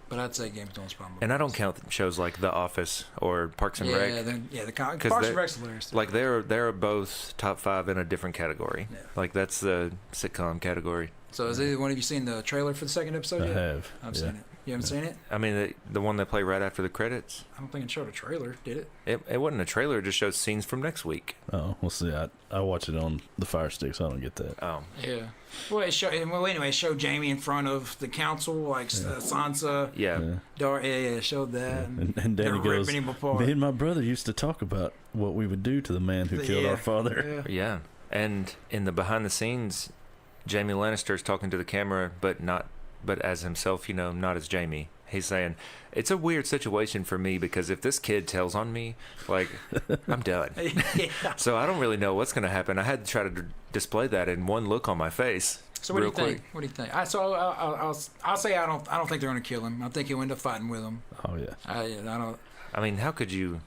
But I'd say Game of Thrones probably. and I don't count shows like The Office or Parks and Rec. the 'Cause Parks they- and Rec's hilarious. Like they're both top 5 in a different category. Yeah. Like that's the sitcom category. So has either one of you seen the trailer for the second episode I yet? have. I've yeah. seen it. You haven't seen it? I mean, the one they play right after the credits. I don't think it showed a trailer, did it? It wasn't a trailer. It just shows scenes from next week. Oh, we'll see. I watch it on the Fire Stick, so I don't get that. Oh, Yeah. Well, it showed Jamie in front of the council, like Sansa, yeah. Yeah. it showed that. And They're Danny goes, ripping him apart. me and my brother used to talk about what we would do to the man who killed Yeah. our father. Yeah. Yeah. And in the behind the scenes, Jamie Lannister is talking to the camera, but as himself, not as Jamie. He's saying, it's a weird situation for me because if this kid tells on me, like, I'm done. Yeah. So I don't really know what's going to happen. I had to try to display that in one look on my face. So what do real you think? quick. What do you think? I'll say I don't think they're going to kill him. I think he'll end up fighting with him. Oh, yeah. I don't. I mean, how could you?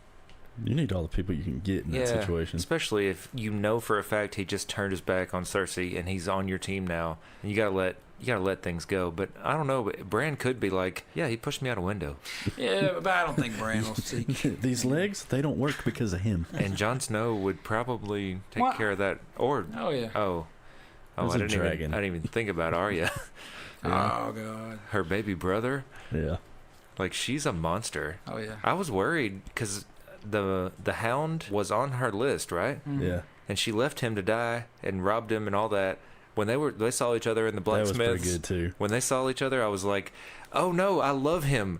You need all the people you can get in that situation. Especially if you know for a fact he just turned his back on Cersei and he's on your team now. And you gotta let things go. But I don't know. Bran could be like, yeah, he pushed me out a window. Yeah, but I don't think Bran will seek. These legs, they don't work because of him. And Jon Snow would probably take Well, care of that. Or Oh yeah. Oh, There's I a didn't dragon. even think about Arya. Oh god. Her baby brother. Yeah. Like, she's a monster. Oh yeah. I was worried because the Hound was on her list, right? Yeah. And she left him to die and robbed him and all that. When they saw each other in the That was blacksmiths. pretty good too. When they saw each other, I was like, oh no, I love him,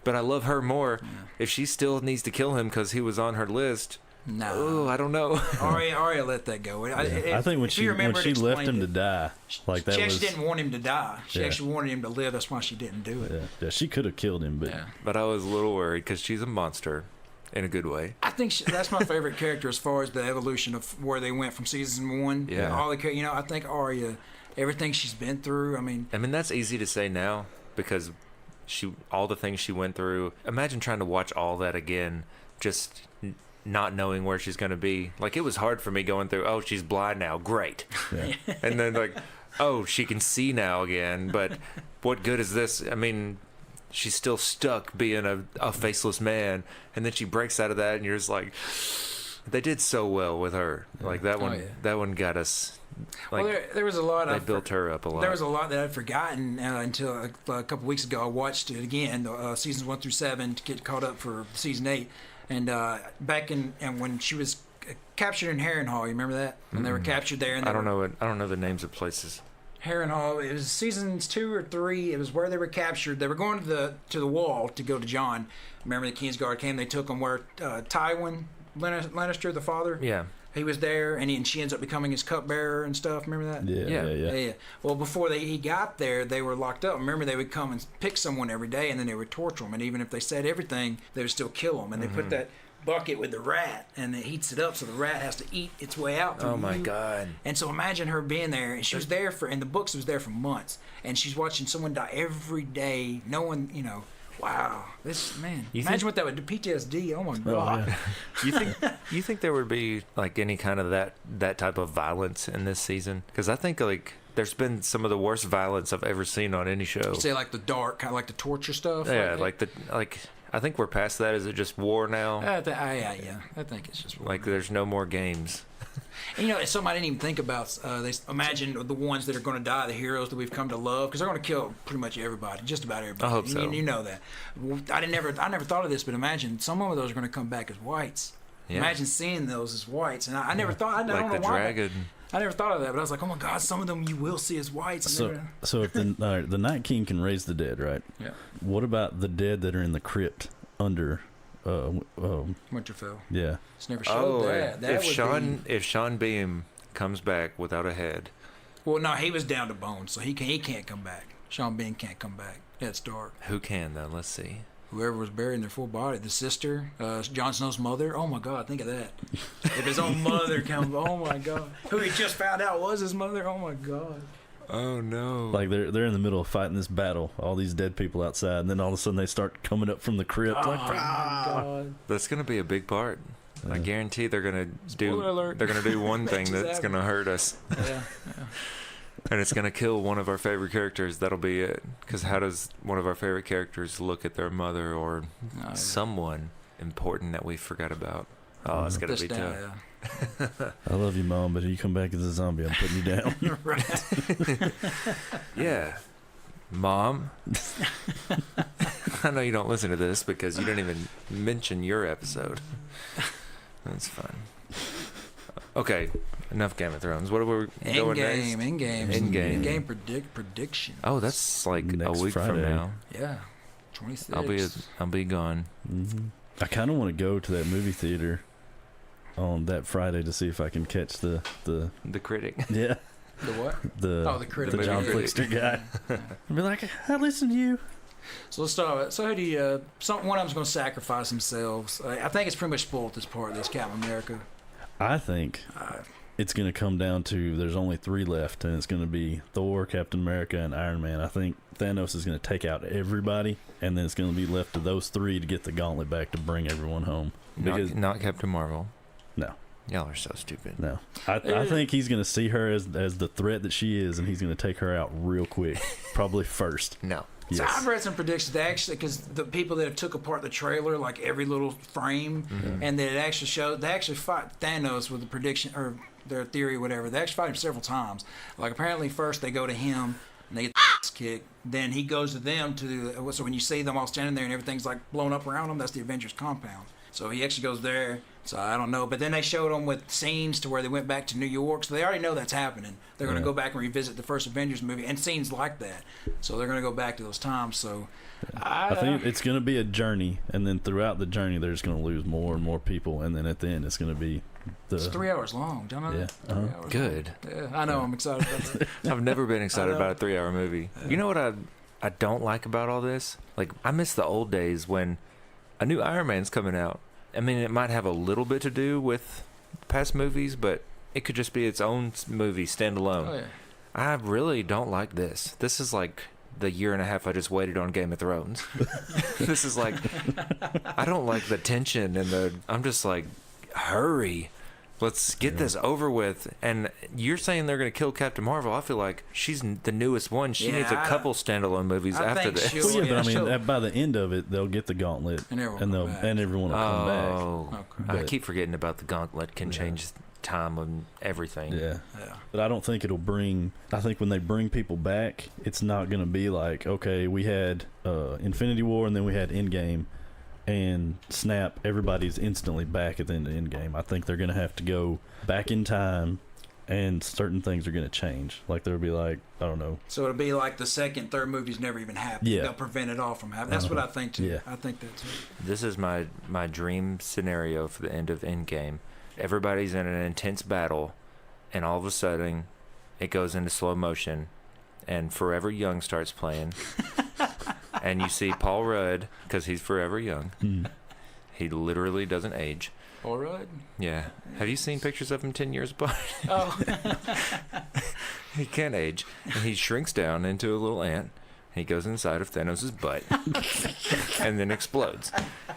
but I love her more. If she still needs to kill him because he was on her list, No. oh, I don't know. Arya let that go. I think when if you remember, she it left him explained to it. die, like that She was. actually didn't want him to die. She Yeah. actually wanted him to live. That's why she didn't do it. Yeah, she could have killed him, but Yeah. But I was a little worried because she's a monster in a good way. I think that's my favorite character as far as the evolution of where they went from season 1. Yeah. All the I think Arya, everything she's been through. I mean, That's easy to say now because all the things she went through. Imagine trying to watch all that again, just not knowing where she's going to be. Like, it was hard for me going through, oh, she's blind now, great. yeah. And then, like, oh, she can see now again, but what good is this? She's still stuck being a faceless man, and then she breaks out of that, and you're just like, they did so well with her. Like, that one, yeah. that one got us. Like, well, there was a lot. they built her up a lot. There was a lot that I'd forgotten until a couple weeks ago. I watched it again, seasons 1 through 7, to get caught up for season 8. And back and when she was captured in Harrenhal, you remember that? When they were captured there? And I don't know the names of places. Harrenhal. It was seasons 2 or 3. It was where they were captured. They were going to the wall to go to Jon. Remember the Kingsguard came. They took them where Tywin Lannister, the father. Yeah. He was there, and she ends up becoming his cupbearer and stuff. Remember that? Yeah. Well, before he got there, they were locked up. Remember, they would come and pick someone every day, and then they would torture them. And even if they said everything, they would still kill them. And they put that bucket with the rat, and it heats it up, so the rat has to eat its way out. Oh my God. And so imagine her being there, and she was there in the books, it was there for months, and she's watching someone die every day. No one, wow, this man. Imagine what that would do. PTSD. Oh my God. yeah. You think there would be like any kind of that type of violence in this season? Because I think like there's been some of the worst violence I've ever seen on any show. You say like the dark, kind of like the torture stuff. Yeah, I think we're past that. Is it just war now? Yeah. I think it's just Like there's no more games. And, something I didn't even think about. They imagine the ones that are going to die, the heroes that we've come to love, because they're going to kill pretty much everybody, just about everybody. I hope so. You know that. I never thought of this, but imagine some of those are going to come back as whites. Yeah. Imagine seeing those as whites, and I never thought. I don't Like know the why. dragon. I never thought of that, but I was like, oh my God, some of them you will see as whites. So if the Night King can raise the dead, right? Yeah. What about the dead that are in the crypt under? Winterfell. Yeah. It's never showed that. If Sean Beam comes back without a head, Well, no, he was down to bones, so he can't come back. Sean Bean can't come back. That's dark. who can then? Let's see. Whoever was buried in their full body, the sister, Jon Snow's mother. Oh my God, think of that. If his own mother comes, oh my God, who he just found out was his mother. Oh my God. Oh no! Like they're in the middle of fighting this battle, all these dead people outside, and then all of a sudden they start coming up from the crypt. Oh like, my God. That's gonna be a big part. I guarantee they're gonna Spoiler alert. They're gonna do one thing Just that's happened. gonna hurt us, Yeah. and it's gonna kill one of our favorite characters. That'll be it. Because how does one of our favorite characters look at their mother or someone important that we forgot about? Oh, it's gonna be tough. I love you, Mom, but if you come back as a zombie, I'm putting you down. Right. Yeah, Mom. I know you don't listen to this because you didn't even mention your episode. That's fine. Okay, enough Game of Thrones. What are we going next? In-game prediction. Oh, that's like Next a week from Friday. now. Yeah. 26. I'll be gone. Mm-hmm. I kind of want to go to that movie theater on that Friday to see if I can catch the The critic. yeah The what? the critic. the John Movie Flickster guy. I'd be like, I listen to you. So let's start with, so who do you, one of them's going to sacrifice themselves. I think it's pretty much spoiled this part of this Captain America. I think it's going to come down to there's only 3 left, and it's going to be Thor, Captain America, and Iron Man. I think Thanos is going to take out everybody, and then it's going to be left to those 3 to get the gauntlet back to bring everyone home. Because Not Captain Marvel. no, Y'all are so stupid. no, I think he's going to see her as the threat that she is, and he's going to take her out real quick, probably first. No. So Yes. I've read some predictions that actually, because the people that took apart the trailer, like every little frame, and that it actually showed, they actually fought Thanos with the prediction, or their theory, whatever. They actually fight him several times. Like apparently, first they go to him and they get the kicked. Then he goes to them so when you see them all standing there and everything's like blown up around them, that's the Avengers compound. So he actually goes there. So I don't know. But then they showed them with scenes to where they went back to New York. So they already know that's happening. They're going to go back and revisit the first Avengers movie and scenes like that. So they're going to go back to those times. So I think it's going to be a journey. And then throughout the journey, they're just going to lose more and more people. And then at the end, it's going to be it's 3 hours long. Don't know yeah. that? 3 hours Good. long. Yeah, I know. I'm excited about that. I've never been excited about a 3-hour movie. You know what I don't like about all this? Like, I miss the old days when a new Iron Man's coming out. I mean, it might have a little bit to do with past movies, but it could just be its own movie, standalone. Oh, yeah. I really don't like this. This is like the year and a half I just waited on Game of Thrones. This is like, I don't like the tension and I'm just like, hurry. Let's get this over with. And you're saying they're going to kill Captain Marvel. I feel like she's the newest one. She needs a couple standalone movies I after think this. she'll- Well, yeah, but I she'll- mean, by the end of it, they'll get the gauntlet, And everyone and will come back. everyone will come back. Oh, Okay. I But- keep forgetting about the gauntlet can change time and everything. Yeah. Yeah. But I don't think it'll bring. I think when they bring people back, it's not going to be like, okay, we had Infinity War and then we had Endgame, and snap, everybody's instantly back at the end of Endgame. I think they're going to have to go back in time, and certain things are going to change. Like there'll be like, I don't know. So it'll be like the second, third movies never even happen. Yeah. They'll prevent it all from happening. That's what I think too. Yeah. I think that too. This is my dream scenario for the end of Endgame. Everybody's in an intense battle, and all of a sudden, it goes into slow motion, and Forever Young starts playing. And you see Paul Rudd, because he's forever young. He literally doesn't age. All right. Yeah. Have you seen pictures of him 10 years apart? Oh. He can't age. And he shrinks down into a little ant. He goes inside of Thanos' butt. And then explodes.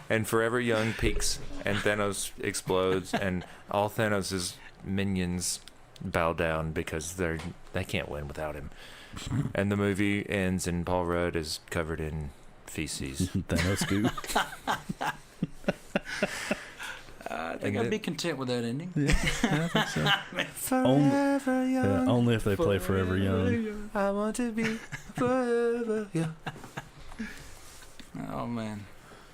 And Forever Young peaks, and Thanos explodes, and all Thanos' minions bow down because they can't win without him. And the movie ends, and Paul Rudd is covered in feces. Thanos scoop. I think And I'd be content with that ending. Yeah, I think so. Only if they play Forever Young. I want to be forever young. Oh man.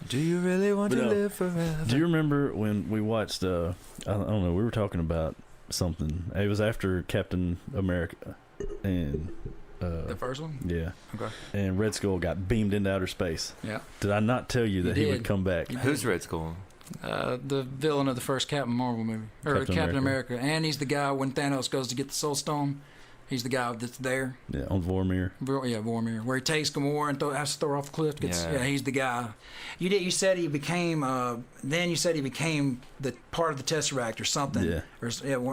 Do you really want But to no. live forever? Do you remember when we watched? I don't know. We were talking about something. It was after Captain America, and The first one? yeah, Okay. and Red Skull got beamed into outer space. Yeah. Did I not tell you that he would did. come back? You Who's Red Skull? The villain of the first Captain Marvel movie. Or Captain Captain America. America. And he's the guy when Thanos goes to get the Soul Stone. He's the guy that's there. Yeah, on Vormir. Yeah, Vormir. Where he takes Gamora and has to throw her off the cliff. Yeah. Yeah, he's the guy. You said he became. Then you said he became the part of the Tesseract or something. Yeah.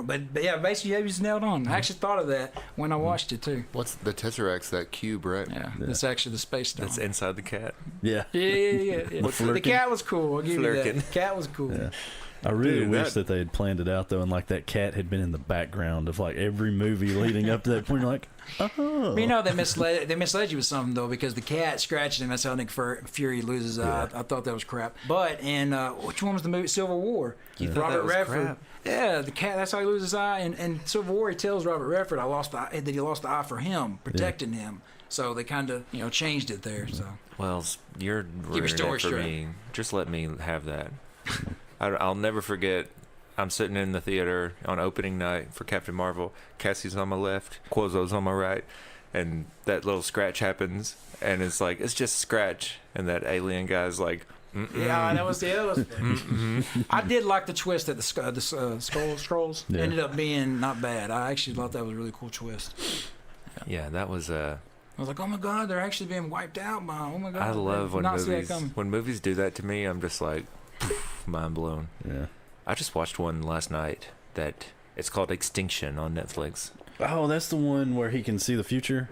But yeah, basically he was nailed on. I actually thought of that when I watched it too. What's the Tesseract's that cube, right? Yeah, it's actually the space stone. That's inside the cat. Yeah. Yeah. The Flurkin. cat was cool. I'll give you Flurkin. that. Cat was cool. Yeah. I really Dude, wish that they had planned it out though, and like that cat had been in the background of like every movie leading up to that point. You're like, oh, You know they misled you with something though, because the cat scratching him. That's how Nick Fury loses his eye. I thought that was crap. But in which one was the movie? Civil War. You thought Robert that was Redford. crap? Yeah, the cat. That's how he loses his eye. And Civil War, he tells Robert Redford, "I lost the eye," that he lost the eye for him, protecting him. So they kind of changed it there. So Well, you're ruining story it for straight. me. Just let me have that. I'll never forget. I'm sitting in the theater on opening night for Captain Marvel. Cassie's on my left, Quozo's on my right, and that little scratch happens, and it's like it's just a scratch, and that alien guy's like, yeah, that was the other. I did like the twist that the scrolls Yeah. ended up being not bad. I actually thought that was a really cool twist. yeah, that was I was like, oh my god, they're actually being wiped out by. Oh my god, I love did not see that coming. when movies do that to me. I'm just like mind blown. yeah. I just watched one last night that it's called Extinction on Netflix. Oh, that's the one where he can see the future,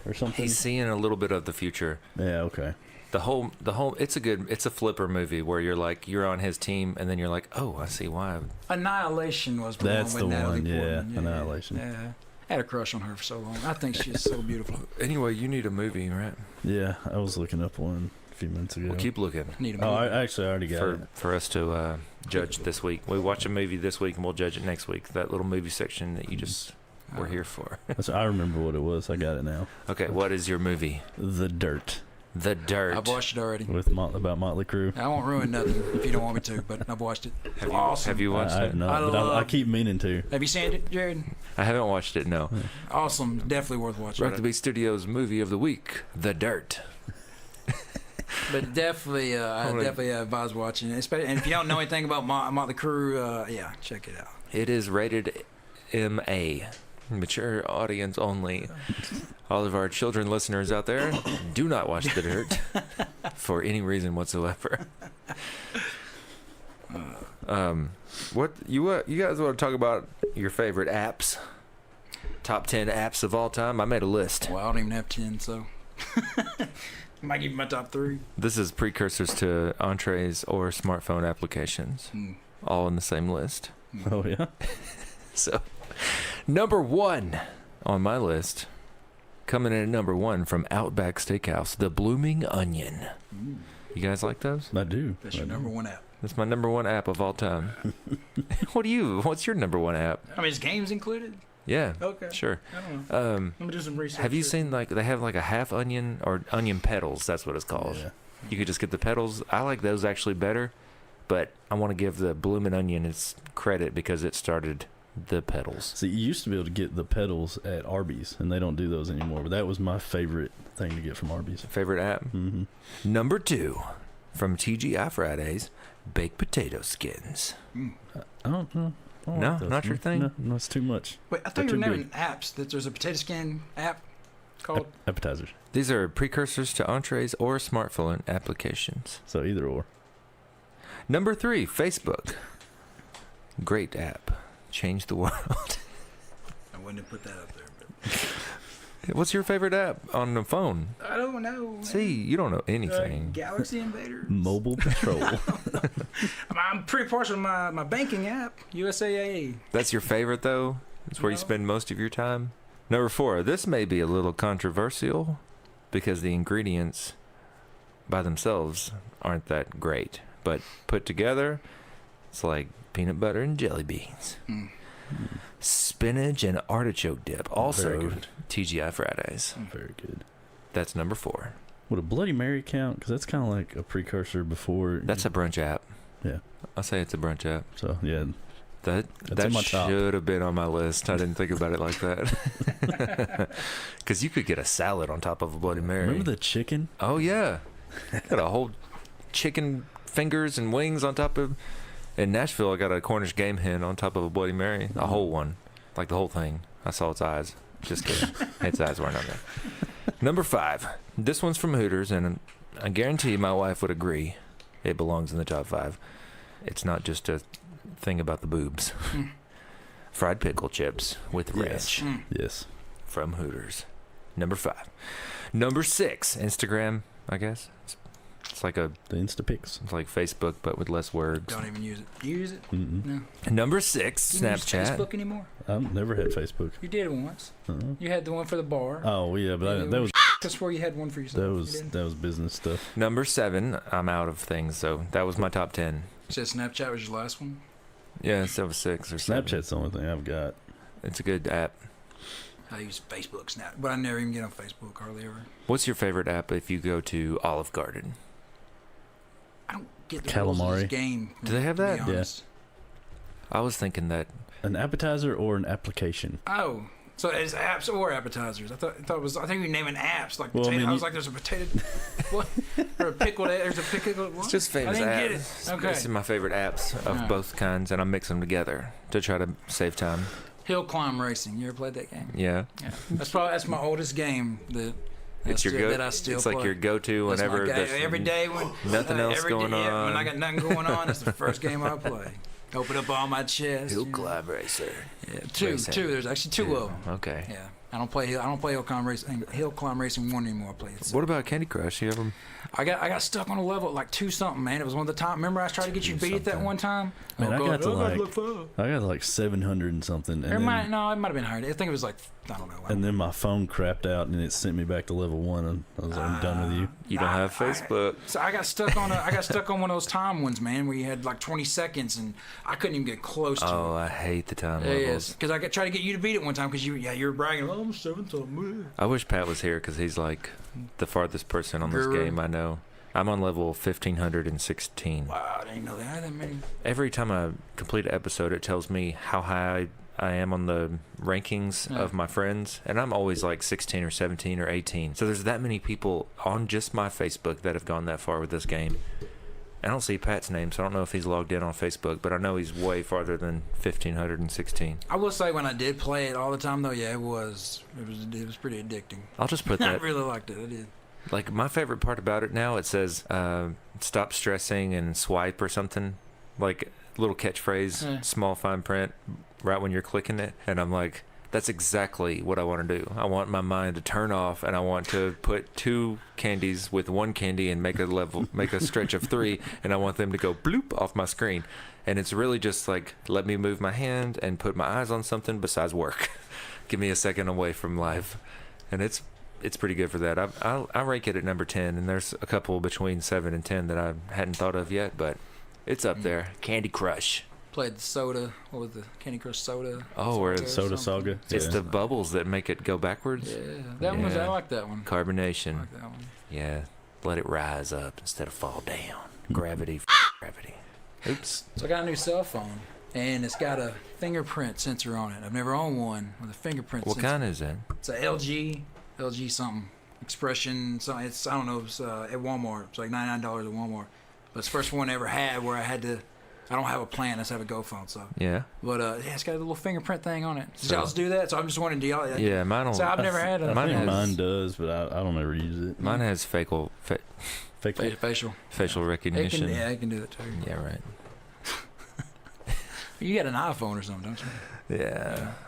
or something. He's seeing a little bit of the future. Yeah. Okay. The whole it's a flipper movie where you're on his team, and then you're like, oh, I see why. Annihilation was the That's one with the Natalie one, yeah, Portman. Annihilation. Yeah. I had a crush on her for so long. I think she's so beautiful. Anyway, you need a movie, right? Yeah, I was looking up one few minutes ago. We'll keep looking Need a Oh, movie. I actually already got it. for us to judge this week. We watch a movie this week and we'll judge it next week. That little movie section that you just were here for. I remember what it was. I got it now. Okay, what is your movie? The Dirt The Dirt. I've watched it already. with about Motley Crue. I won't ruin nothing if you don't want me to, but I've watched it. Have you, Awesome. have you watched I it? have not, I but I love- keep meaning to. Have you seen it, Jared? I haven't watched it, no. Awesome. Definitely worth watching. Rock the Beat Studios movie of the week, The Dirt. But definitely, I Only- definitely advise watching it. Especially, and if you don't know anything about Motley Crue, yeah, check it out. It is rated MA, mature audience only. All of our children listeners out there, do not watch The Dirt for any reason whatsoever. What you guys want to talk about? Your favorite apps? Top 10 apps of all time. I made a list. Well, I don't even have 10, so I might give you my top 3. This is precursors to entrees or smartphone applications, all in the same list. Oh yeah. So, number 1 on my list, coming in at number 1 from Outback Steakhouse, the Blooming Onion. You guys like those? I do. That's I your do. number 1 app. That's my number 1 app of all time. What's your number 1 app? I mean, is games included? Yeah, Okay. sure. I don't know. Let me do some research. Have you seen like they have like a half onion or onion petals? That's what it's called. Yeah. You could just get the petals. I like those actually better, but I want to give the Bloomin' Onion its credit because it started the petals. See, you used to be able to get the pedals at Arby's, and they don't do those anymore. But that was my favorite thing to get from Arby's. Favorite app? Mm-hmm. Number 2 from TGI Fridays, baked potato skins. I don't know. I don't No, like those. not your thing? No, it's too much. Wait, I thought They're you were too naming apps. That there's a potato skin app called. Appetizers. These are precursors to entrees or smartphone applications. So either or. Number 3, Facebook. Great app. Changed the world. I wouldn't have put that up there, but What's your favorite app on the phone? I don't know. man. See, you don't know anything. Galaxy Invaders. Mobile Patrol. I'm pretty partial to my banking app, USAA. That's your favorite, though? It's where you No. spend most of your time? Number 4. This may be a little controversial because the ingredients by themselves aren't that great. But put together, it's like peanut butter and jelly beans. Spinach and artichoke dip. Very Also, good. TGI Fridays. Very good. That's number 4. Would a Bloody Mary count? Because that's kind of like a precursor before. That's a brunch app. Yeah. I'll say it's a brunch app. So yeah. That That's in my top. should have been on my list. I didn't think about it like that. Because you could get a salad on top of a Bloody Mary. Remember the chicken? Oh yeah, got a whole chicken fingers and wings on top of. In Nashville, I got a Cornish game hen on top of a Bloody Mary, a whole one, like the whole thing. I saw its eyes. Just kidding, its eyes weren't on there. Number 5. This one's from Hooters, and I guarantee my wife would agree. It belongs in the top 5. It's not just a thing about the boobs. Fried pickle chips with ranch Yes. from Hooters. Number 5. Number 6. Instagram, I guess. It's like The Instapics. it's like Facebook, but with less words. Don't even use it. You use it? Mm-mm. No. Number 6. You don't use Snapchat. Facebook anymore? I've never had Facebook. You did it once. Uh-uh. You had the one for the bar. Oh yeah, but And that was That's where you had one for yourself. that You was didn't? that was business stuff. Number 7. I'm out of things, so that was my top 10. You said Snapchat was your last one? Yeah, so it was 6 or 7. Snapchat's the only thing I've got. It's a good app. I use Facebook, Snap, but I never even get on Facebook hardly ever. What's your favorite app if you go to Olive Garden? I don't get the rules of Calamari. this game. Do they have to be that? Yeah. honest. I was thinking that An appetizer or an application? Oh, so it's apps or appetizers. I thought it was. I think you're naming apps like Well, I potato. I, mean, was like, there's a potato. What? Or a pickled. There's a pickled. What? it's just famous I didn't apps. get it. Okay. It's my favorite apps of Alright. both kinds, and I mix them together to try to save time. Hill climb racing. You ever played that game? Yeah, Yeah. That's my oldest game that it's your go. that I still It's play. like your go-to That's my whenever game. there's Every day when nothing else every going day, yeah, on. when I got nothing going on, that's the first game I play. Open up all my chests. Hill you know. Climb Racer. Yeah, two. Racing. There's actually two of them. Okay. Yeah, I don't play Hill Climb Racing 1 anymore. I play it. What about Candy Crush? You ever? I got stuck on a level at like 2 something, man. It was one of the time. Remember I tried to get you to beat it that one time? Man, Oh, I got God. to like 700 and something, It and might then, have been higher. I think it was like, I don't know. and then my phone crapped out and it sent me back to level 1, and I was like, I'm done with you. You don't have Facebook. So I got stuck on one of those time ones, man, where you had like 20 seconds and I couldn't even get close to it. Oh, I hate the time Yes, levels. because I tried to get you to beat it one time because you were bragging. Oh, I'm 7th on. I wish Pat was here because he's like the farthest person on this Guru. game I know. I'm on level 1516. Wow, I didn't know that many. Every time I complete an episode, it tells me how high I am on the rankings of my friends, and I'm always like 16 or 17 or 18. So there's that many people on just my Facebook that have gone that far with this game. I don't see Pat's name, so I don't know if he's logged in on Facebook, but I know he's way farther than 1516. I will say when I did play it all the time though, yeah, it was pretty addicting. I'll just put I that. really liked it. I did. Like, my favorite part about it now, it says stop stressing and swipe or something. Like, little catchphrase, small fine print, right when you're clicking it. And I'm like, that's exactly what I want to do. I want my mind to turn off, and I want to put 2 candies with 1 candy and make a stretch of 3, and I want them to go bloop off my screen. And it's really just like, let me move my hand and put my eyes on something besides work. Give me a second away from life. And it's pretty good for that. I rank it at number 10, and there's a couple between 7 and 10 that I hadn't thought of yet, but it's up there. Candy Crush. Played the soda. What was the Candy Crush soda? Oh, where it's Soda something. Saga. It's Yeah. the bubbles that make it go backwards. Yeah, that one was. Yeah. I like that one. Carbonation. I like that one. Yeah, let it rise up instead of fall down. Gravity, gravity. Oops. So I got a new cell phone, and it's got a fingerprint sensor on it. I've never owned one with a fingerprint What sensor. kind is it? It's a LG something, Expression. So it's, I don't know. It's at Walmart. It's like $99 at Walmart. But it's the first one I ever had where I had to. I don't have a plan. I just have a Go phone. So. Yeah. But yeah, it's got a little fingerprint thing on it. Did So- y'all do that? So I'm just wondering, do y'all? Yeah, mine don't. So I've never had a I Mine think has- mine does, but I don't ever use it. Mine has facial facial. recognition. It can do that too. Yeah, right. You got an iPhone or something, don't you?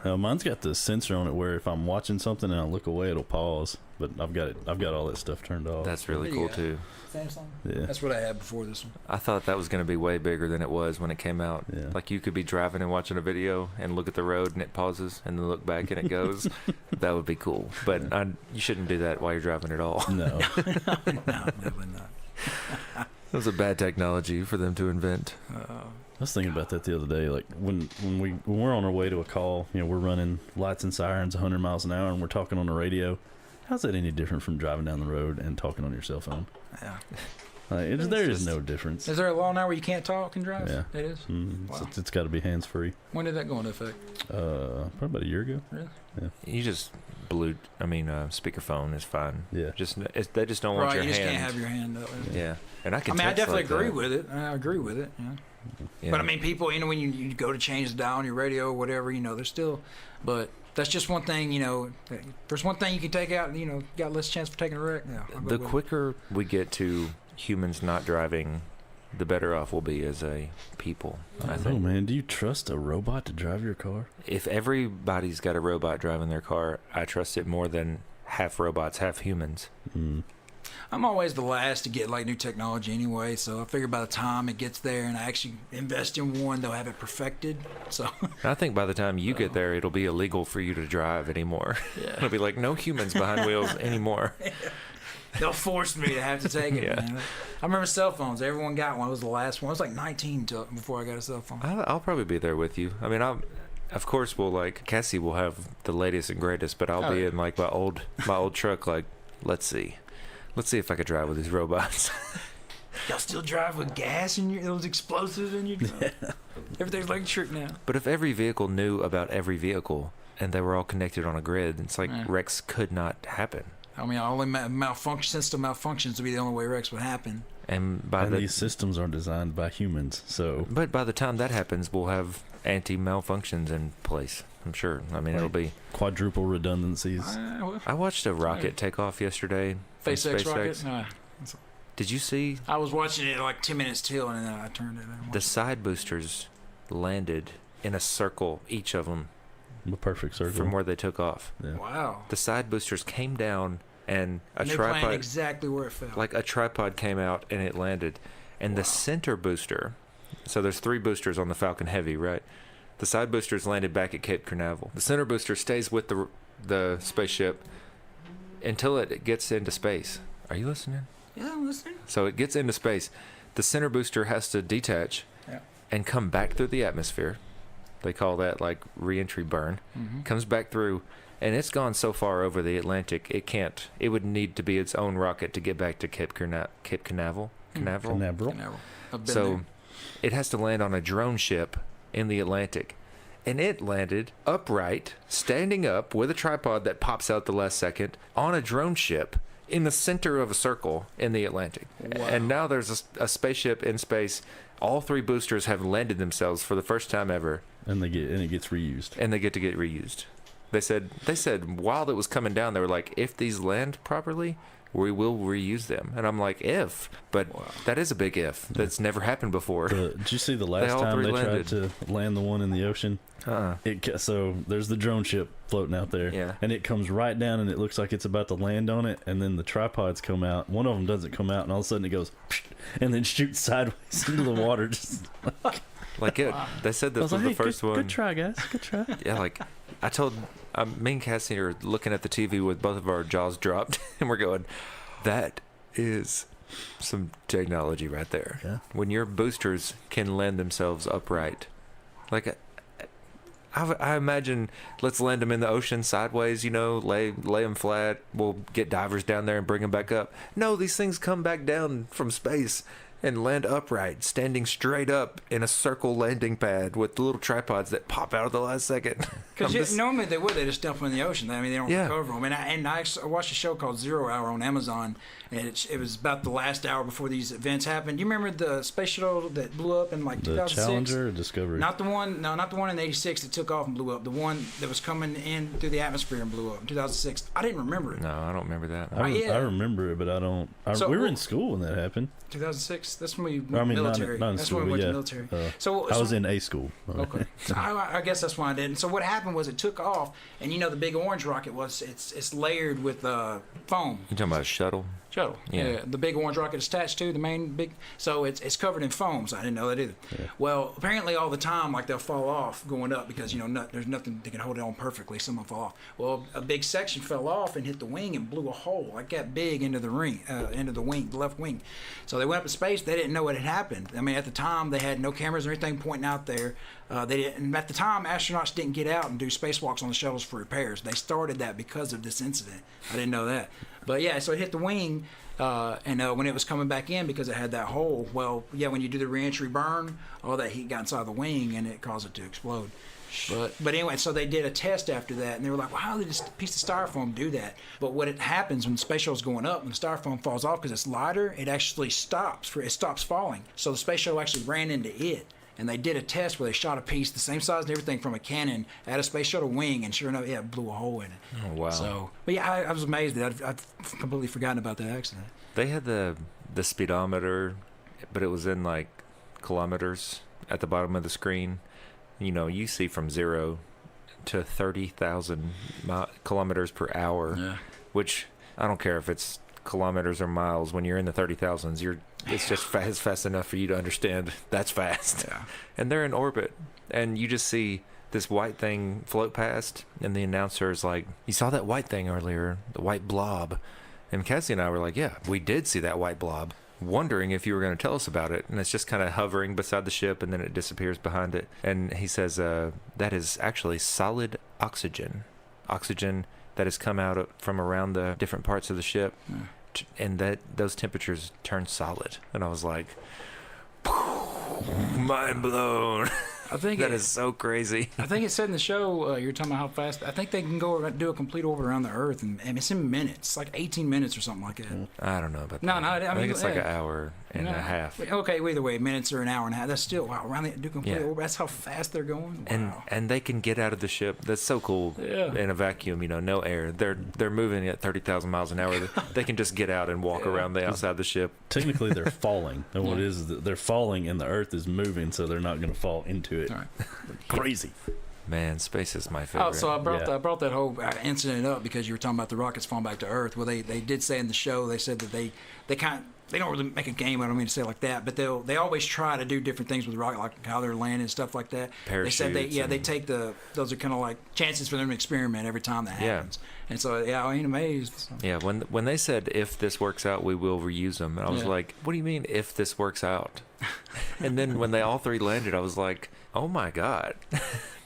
Yeah. Mine's got the sensor on it where if I'm watching something and I look away, it'll pause. But I've got all that stuff turned off. That's really There you cool go. too. Samsung. Yeah. That's what I had before this one. I thought that was going to be way bigger than it was when it came out. Yeah. Like, you could be driving and watching a video and look at the road and it pauses and then look back and it goes. That would be cool. But you shouldn't do that while you're driving at all. No. No, definitely not. That was a bad technology for them to invent. I was thinking about that the other day. Like when we're on our way to a call, we're running lights and sirens 100 miles an hour, and we're talking on the radio. How's that any different from driving down the road and talking on your cell phone? Yeah. Like, there is no difference. Is there a law now where you can't talk and drive? Yeah. It is. Wow. It's got to be hands free. When did that go into effect? Probably about a year ago. Really? You just speakerphone is fine. Yeah. They just don't want Right. your You just hand. can't have your hand up. Yeah. And I can. I mean, I text definitely like agree that. with it. I agree with it. Yeah. Yeah. But I mean, people, when you go to change the dial on your radio or whatever, there's still, but that's just one thing, there's one thing you can take out, got less chance for taking a wreck. Yeah, I'll go The with it. quicker we get to humans not driving, the better off we'll be as a people. I I don't know, think. man. Do you trust a robot to drive your car? If everybody's got a robot driving their car, I trust it more than half robots, half humans. I'm always the last to get new technology anyway, so I figure by the time it gets there and I actually invest in one, they'll have it perfected. So I think by the time you get there, it'll be illegal for you to drive anymore. It'll be like no humans behind wheels anymore. they'll force me to have to take it. Yeah. Man. I remember cell phones. Everyone got one. I was the last one. I was like 19 before I got a cell phone. I'll probably be there with you. I mean, of course, Cassie will have the latest and greatest, but I'll be in my old truck. Let's see if I could drive with these robots. Y'all still drive with gas in those explosives in your truck? Everything's electric now. But if every vehicle knew about every vehicle and they were all connected on a grid, it's like wrecks could not happen. I mean, only system malfunctions would be the only way wrecks would happen. And these systems are designed by humans, so. But by the time that happens, we'll have anti-malfunctions in place. I'm sure. I mean, it'll be quadruple redundancies. I watched a rocket take off yesterday. from SpaceX rocket? No. Did you see? I was watching it at 10 minutes till, and then I turned it. The side boosters landed in a circle, each of them, A perfect circle. from where they took off. Yeah. Wow. The side boosters came down, and a And they planned tripod, exactly where it fell. like a tripod, came out and it landed. And the center booster, so there's 3 boosters on the Falcon Heavy, right? The side boosters landed back at Cape Canaveral. The center booster stays with the spaceship until it gets into space. Are you listening? Yeah, I'm listening. So it gets into space. The center booster has to detach and come back through the atmosphere. They call that like re-entry burn. Comes back through, and it's gone so far over the Atlantic, it would need to be its own rocket to get back to Cape Canaveral. Canaveral. I've been So there. it has to land on a drone ship in the Atlantic. And it landed upright, standing up with a tripod that pops out the last second on a drone ship in the center of a circle in the Atlantic. Wow. And now there's a spaceship in space. All 3 boosters have landed themselves for the first time ever, And it gets reused. and they get to get reused. They said while it was coming down, they were like, if these land properly, we will reuse them. And I'm like, if, but that is a big if. That's never happened before. Did you see the last all time 3 they landed. tried to land the one in the ocean? So there's the drone ship floating out there, Yeah. and it comes right down, and it looks like it's about to land on it, and then the tripods come out. One of them doesn't come out, and all of a sudden it goes, and then shoots sideways into the water. Just Like it, they said I this was was like, the hey, first good, one. Good try, guys. Good try. Yeah, like I told, me and Cassie are looking at the TV with both of our jaws dropped, and we're going, that is some technology right there. Yeah. When your boosters can land themselves upright, like I imagine, let's land them in the ocean sideways, lay them flat. We'll get divers down there and bring them back up. No, these things come back down from space and land upright, standing straight up in a circle landing pad with the little tripods that pop out at the last second. Because normally they just dump them in the ocean. I mean, they don't Yeah. recover them. And I watched a show called 0 Hour on Amazon, and it was about the last hour before these events happened. You remember the space shuttle that blew up in like The 2006? Challenger or Discovery? Not the one in '86 that took off and blew up. The one that was coming in through the atmosphere and blew up in 2006. I didn't remember it. No, I don't remember that. Yeah. I remember it, but I don't. So- we were in school when that happened. 2006. That's when we went I mean, not military. in That's school, when we went yeah. to military. I was in A school. Okay, so I guess that's why I didn't. So what happened was it took off, and the big orange rocket it's layered with foam. You talking about a shuttle? Shuttle. Yeah. The big orange rocket is attached to the main big. So it's covered in foam. So I didn't know that either. Yeah. Well, apparently all the time, like they'll fall off going up because there's nothing that can hold it on perfectly. Some will fall off. Well, a big section fell off and hit the wing and blew a hole like that big into the wing, the left wing. So they went up in space. They didn't know what had happened. I mean, at the time they had no cameras or anything pointing out there. They didn't. And at the time, astronauts didn't get out and do spacewalks on the shuttles for repairs. They started that because of this incident. I didn't know that. But yeah, so it hit the wing. And when it was coming back in because it had that hole, well, yeah, when you do the reentry burn, all that heat got inside the wing and it caused it to explode. But anyway, so they did a test after that, and they were like, "Well, how did this piece of styrofoam do that?" But what happens when the space shuttle's going up, when the styrofoam falls off because it's lighter, it actually stops. It stops falling. So the space shuttle actually ran into it. And they did a test where they shot a piece the same size and everything from a cannon at a space shuttle wing, and sure enough, it blew a hole in it. Oh, wow. So, but yeah, I was amazed that I'd completely forgotten about that accident. They had the speedometer, but it was in like kilometers at the bottom of the screen. You see from 0 to 30,000 kilometers per hour, Yeah. which I don't care if it's kilometers or miles. When you're in the 30,000s, it's just fast enough for you to understand that's fast. Yeah. And they're in orbit, and you just see this white thing float past, and the announcer is like, "You saw that white thing earlier, the white blob." And Cassie and I were like, "Yeah, we did see that white blob," wondering if you were going to tell us about it. And it's just kind of hovering beside the ship, and then it disappears behind it. And he says, that is actually solid oxygen that has come out from around the different parts of the ship. And that those temperatures turn solid. And I was like, mind blown. I think That is so crazy. I think it said in the show, you're talking about how fast. I think they can go do a complete orbit around the Earth, and it's in minutes, like 18 minutes or something like that. I don't know about No, that. no, I I mean, think it's like yeah. an hour and a half. Okay, either way, minutes or an hour and a half. That's still wow. Around the do complete Yeah. orbit. That's how fast they're going. Wow. And they can get out of the ship. That's so cool. Yeah. In a vacuum, no air. They're moving at 30,000 miles an hour. They can just get out and walk around the outside of the ship. Technically, they're falling, and what it is that they're falling, and the Earth is moving, so they're not going to fall into it. All right. Crazy. Man, space is my favorite. Oh, so I brought Yeah. I brought that whole incident up because you were talking about the rockets falling back to Earth. Well, they did say in the show, they said that they don't really make a game. I don't mean to say it like that, but they always try to do different things with the rocket, like how they're landing and stuff like that. They said they Parachutes take those are kind of like chances for them to experiment every time that happens. And so I ain't amazed. So. Yeah, when they said if this works out, we will reuse them, and I was Yeah. like, what do you mean if this works out? And then when they all three landed, I was like, oh my god,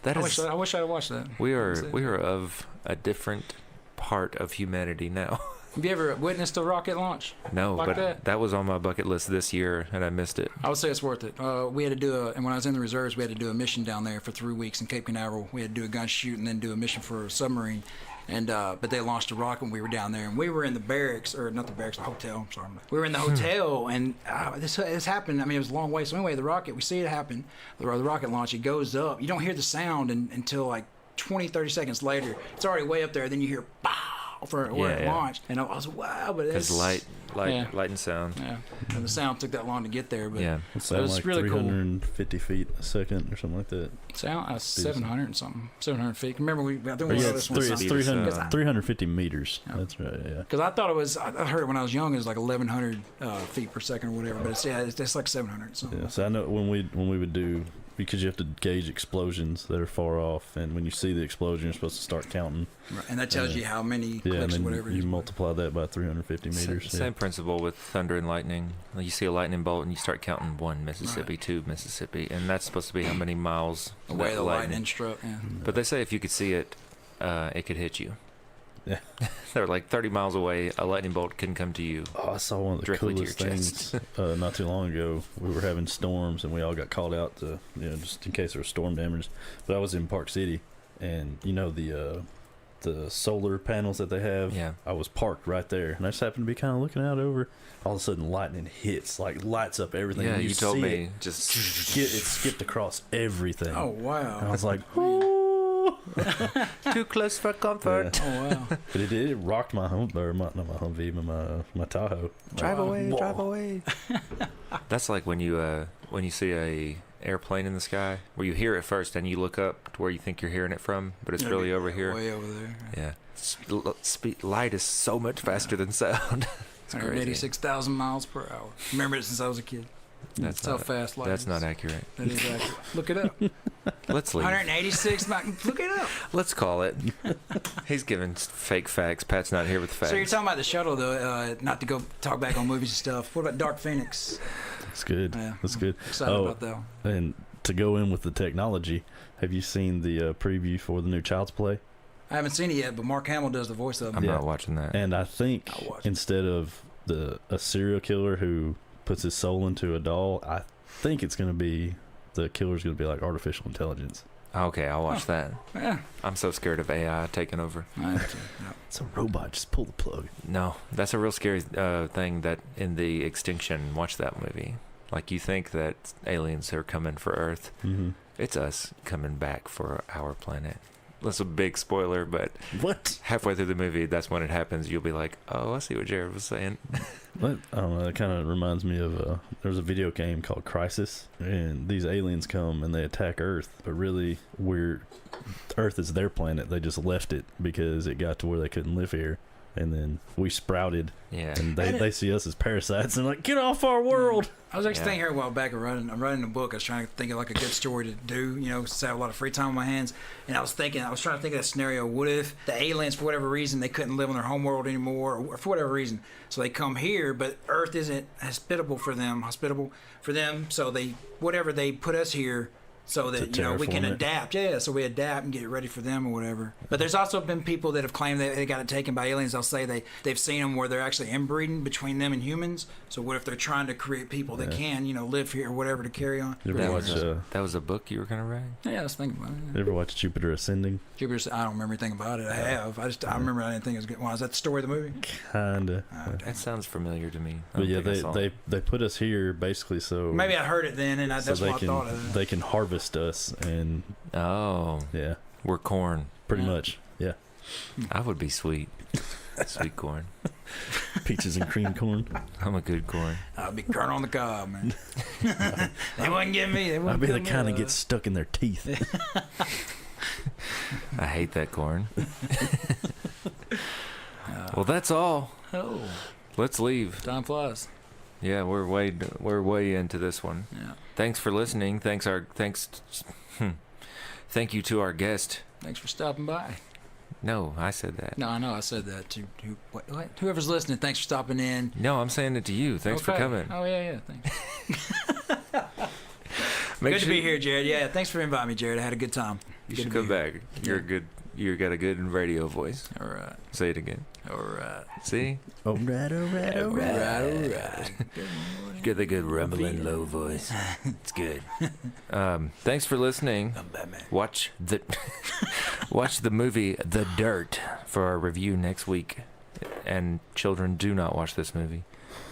that I is. wish I had watched that. We are of a different part of humanity now. Have you ever witnessed a rocket launch? No, Like but that? was on my bucket list this year, and I missed it. I would say it's worth it. We had to do and when I was in the reserves, we had to do a mission down there for 3 weeks in Cape Canaveral. We had to do a gun shoot and then do a mission for a submarine. And but they launched a rocket when we were down there, and we were in the barracks, or not the barracks, the hotel. I'm sorry. We were in the hotel, and this happened. I mean, it was a long way. So anyway, the rocket, we see it happen. The rocket launch, it goes up. You don't hear the sound until like 20, 30 seconds later. It's already way up there. Then you hear pow for where it launched, and I was wow. But Because it's light and sound. Yeah, and the sound took that long to get there, but Yeah. It's it was like really cool. 350 feet a second or something like that. Sound 700 and something, 700 feet. Remember I think Or we yeah, saw it's, this one. it's Speed 300, of sound. 350 meters. That's right, yeah. Because I thought it was, I heard it when I was young, it was like 1,100 feet per second or whatever. But it's like 700. So. Yeah, so I know when we would do, because you have to gauge explosions that are far off, and when you see the explosion, you're supposed to start counting. Right. And that tells you how many Yeah, and clicks or then whatever. it you is. multiply that by 350 meters. yeah. Same principle with thunder and lightning. Like you see a lightning bolt and you start counting 1 Mississippi, Right. 2 Mississippi, and that's supposed to be how many miles Away that the lightning struck. Yeah. But they say if you could see it, it could hit you. Yeah. They're like 30 miles away. A lightning bolt can come to you. Oh, I saw one of the Directly to coolest your things not too long ago. We were having storms, and we all got called out to, just in case there was storm damage. But I was in Park City, and the solar panels that they have. Yeah. I was parked right there, and I just happened to be kind of looking out over. All of a sudden, lightning hits, like lights up everything. Yeah, and you told see me. it, Just it skipped across everything. Oh, And I wow. was like, "Ooh." too close for comfort. Yeah. Oh, wow. But it rocked my home, or not my Humvee, but my Tahoe. Drive away, Whoa. drive away. That's like when you see a airplane in the sky, where you hear it first and you look up to where you think you're hearing it from, but it's really over here. Way over there. Yeah. Light is so much faster than sound. It's crazy. 186,000 miles per hour. Remember it since I was a kid. That's how not, fast light that's is. not accurate. That is accurate. Look it up. Let's leave. 186 Look it up. Let's call it. He's giving fake facts. Pat's not here with facts. So you're talking about the shuttle, though, not to go talk back on movies and stuff. What about Dark Phoenix? That's good. Yeah. That's good. Excited about that one. And to go in with the technology, have you seen the preview for the new Child's Play? I haven't seen it yet, but Mark Hamill does the voice of him. I'm Yeah. not watching that. And I think I'll watch it. instead of a serial killer who puts his soul into a doll, I think it's going to be the killer's going to be like artificial intelligence. Okay, I'll watch that. Yeah. I'm so scared of AI taking over. I have to. Yeah. It's a robot. Just pull the plug. No, that's a real scary thing that in The Extinction, watch that movie. Like you think that aliens are coming for Earth. Mm-hmm. It's us coming back for our planet. That's a big spoiler, but What? halfway through the movie, that's when it happens. You'll be like, oh, I see what Jared was saying. I don't know. It kind of reminds me of there's a video game called Crysis, and these aliens come and they attack Earth, but really Earth is their planet. They just left it because it got to where they couldn't live here, and then we sprouted, Yeah. and they see us as parasites and like, get off our world. I was actually Yeah. thinking here a while back. I'm writing a book. I was trying to think of like a good story to do, since I have a lot of free time on my hands. And I was trying to think of that scenario. What if the aliens, for whatever reason, they couldn't live on their homeworld anymore, or for whatever reason, so they come here, but Earth isn't hospitable for them. So whatever they put us here. So that To we can terraform it. adapt, so we adapt and get it ready for them or whatever. But there's also been people that have claimed that they got it taken by aliens. They'll say they've seen them where they're actually inbreeding between them and humans. So what if they're trying to create people that can, live here or whatever to carry on? You ever That watch was a book you were going to write? Yeah, I was thinking about it. you ever watch Jupiter Ascending? Jupiter, I don't remember anything about it. I have. I remember I didn't think it was good. Why, is that the story of the movie? Kinda. That sounds familiar to me. I But don't yeah, think I saw it. they put us here basically so Maybe I heard it then, and so that's what I thought of it. they can harvest us, and Oh, yeah, we're corn. pretty Yeah. much, yeah. I would be sweet. Sweet corn. Peaches and cream corn. I'm a good corn. I'll be Colonel on the cob, man. They wouldn't get me. They I'd wouldn't be get the me, kind that gets stuck in their teeth. I hate that corn. Well, that's all. Oh, Let's leave. time flies. Yeah, we're way into this one. Yeah. Thanks for listening. Thank you to our guest. Thanks for stopping by. No, I said that. No, I know I said that to what? Whoever's listening. Thanks for stopping in. No, I'm saying it to you. Thanks for Okay. coming. Oh yeah, thanks. Make Good sure to be here, Jared. Yeah, thanks for inviting me, Jared. I had a good time. You Good should to come be here. back. You're good. You got a good radio voice. All right, Say it again. all right, See? All right. all right, all right. Get the good rumbling low voice. It's good. Thanks for listening. I'm Batman. Watch the movie The Dirt for our review next week. And children, do not watch this movie.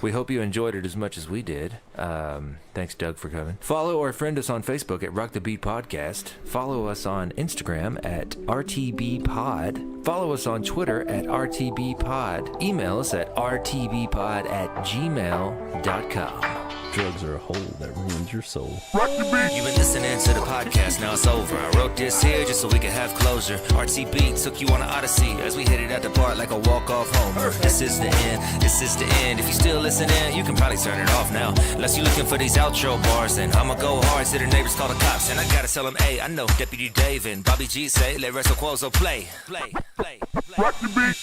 We hope you enjoyed it as much as we did. Thanks, Doug, for coming. Follow or friend us on Facebook at Rock the Beat Podcast. Follow us on Instagram at RTBPod. Follow us on Twitter at RTBPod. Email us at rtbpod@gmail.com. Drugs are a hole that ruins your soul. You've been listening to the podcast, now it's over. I wrote this here just so we could have closure. RTB took you on an odyssey as we headed out the park like a walk-off homer. This is the end, this is the end. If you're still listening, you can probably turn it off now. Unless you're looking for these outro bars, then I'ma go hard, so the neighbors call the cops. And I gotta tell them, hey, I know Deputy Dave and Bobby G say, let Resto Quozo play.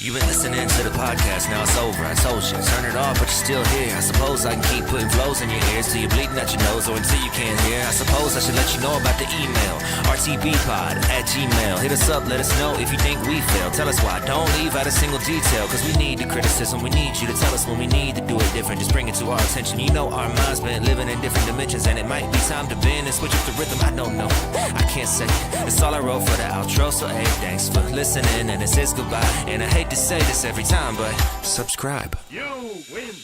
You've been listening to the podcast, now it's over. I told you, turn it off, but you're still here. I suppose I can keep putting flows in your ears till you're bleeding out your nose or until you can't hear. I suppose I should let you know about the email, rtbpod@gmail. Hit us up, let us know if you think we failed. Tell us why, don't leave out a single detail, cause we need the criticism. We need you to tell us when we need to do it different. Just bring it to our attention. You know our minds been living in different dimensions, and it might be time to bend and switch up the rhythm. I don't know, I can't say. It's all I wrote for the outro, so hey, thanks for listening, and it says goodbye. And I hate to say this every time, but subscribe. You win.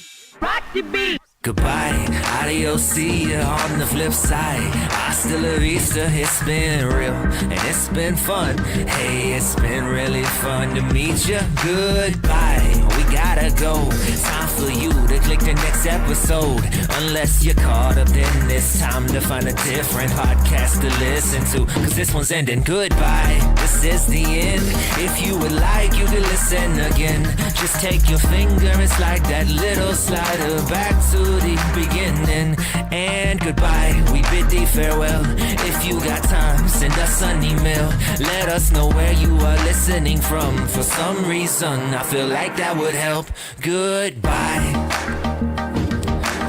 Rock the beat. Goodbye, adios, see ya on the flip side. Hasta la vista, it's been real and it's been fun. Hey, it's been really fun to meet ya. Goodbye, we gotta go. Time for you to click the next episode. Unless you're caught up, then it's time to find a different podcast to listen to, cause this one's ending. Goodbye, this is the end. If you would like, you can listen again. Just take your finger and slide that little slider back to the beginning. And goodbye, we bid thee farewell. If you got time, send us an email. Let us know where you are listening from. For some reason, I feel like that would help. Goodbye.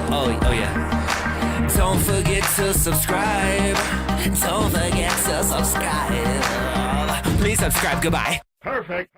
Oh yeah. Don't forget to subscribe. Don't forget to subscribe. Please subscribe. Goodbye. Perfect.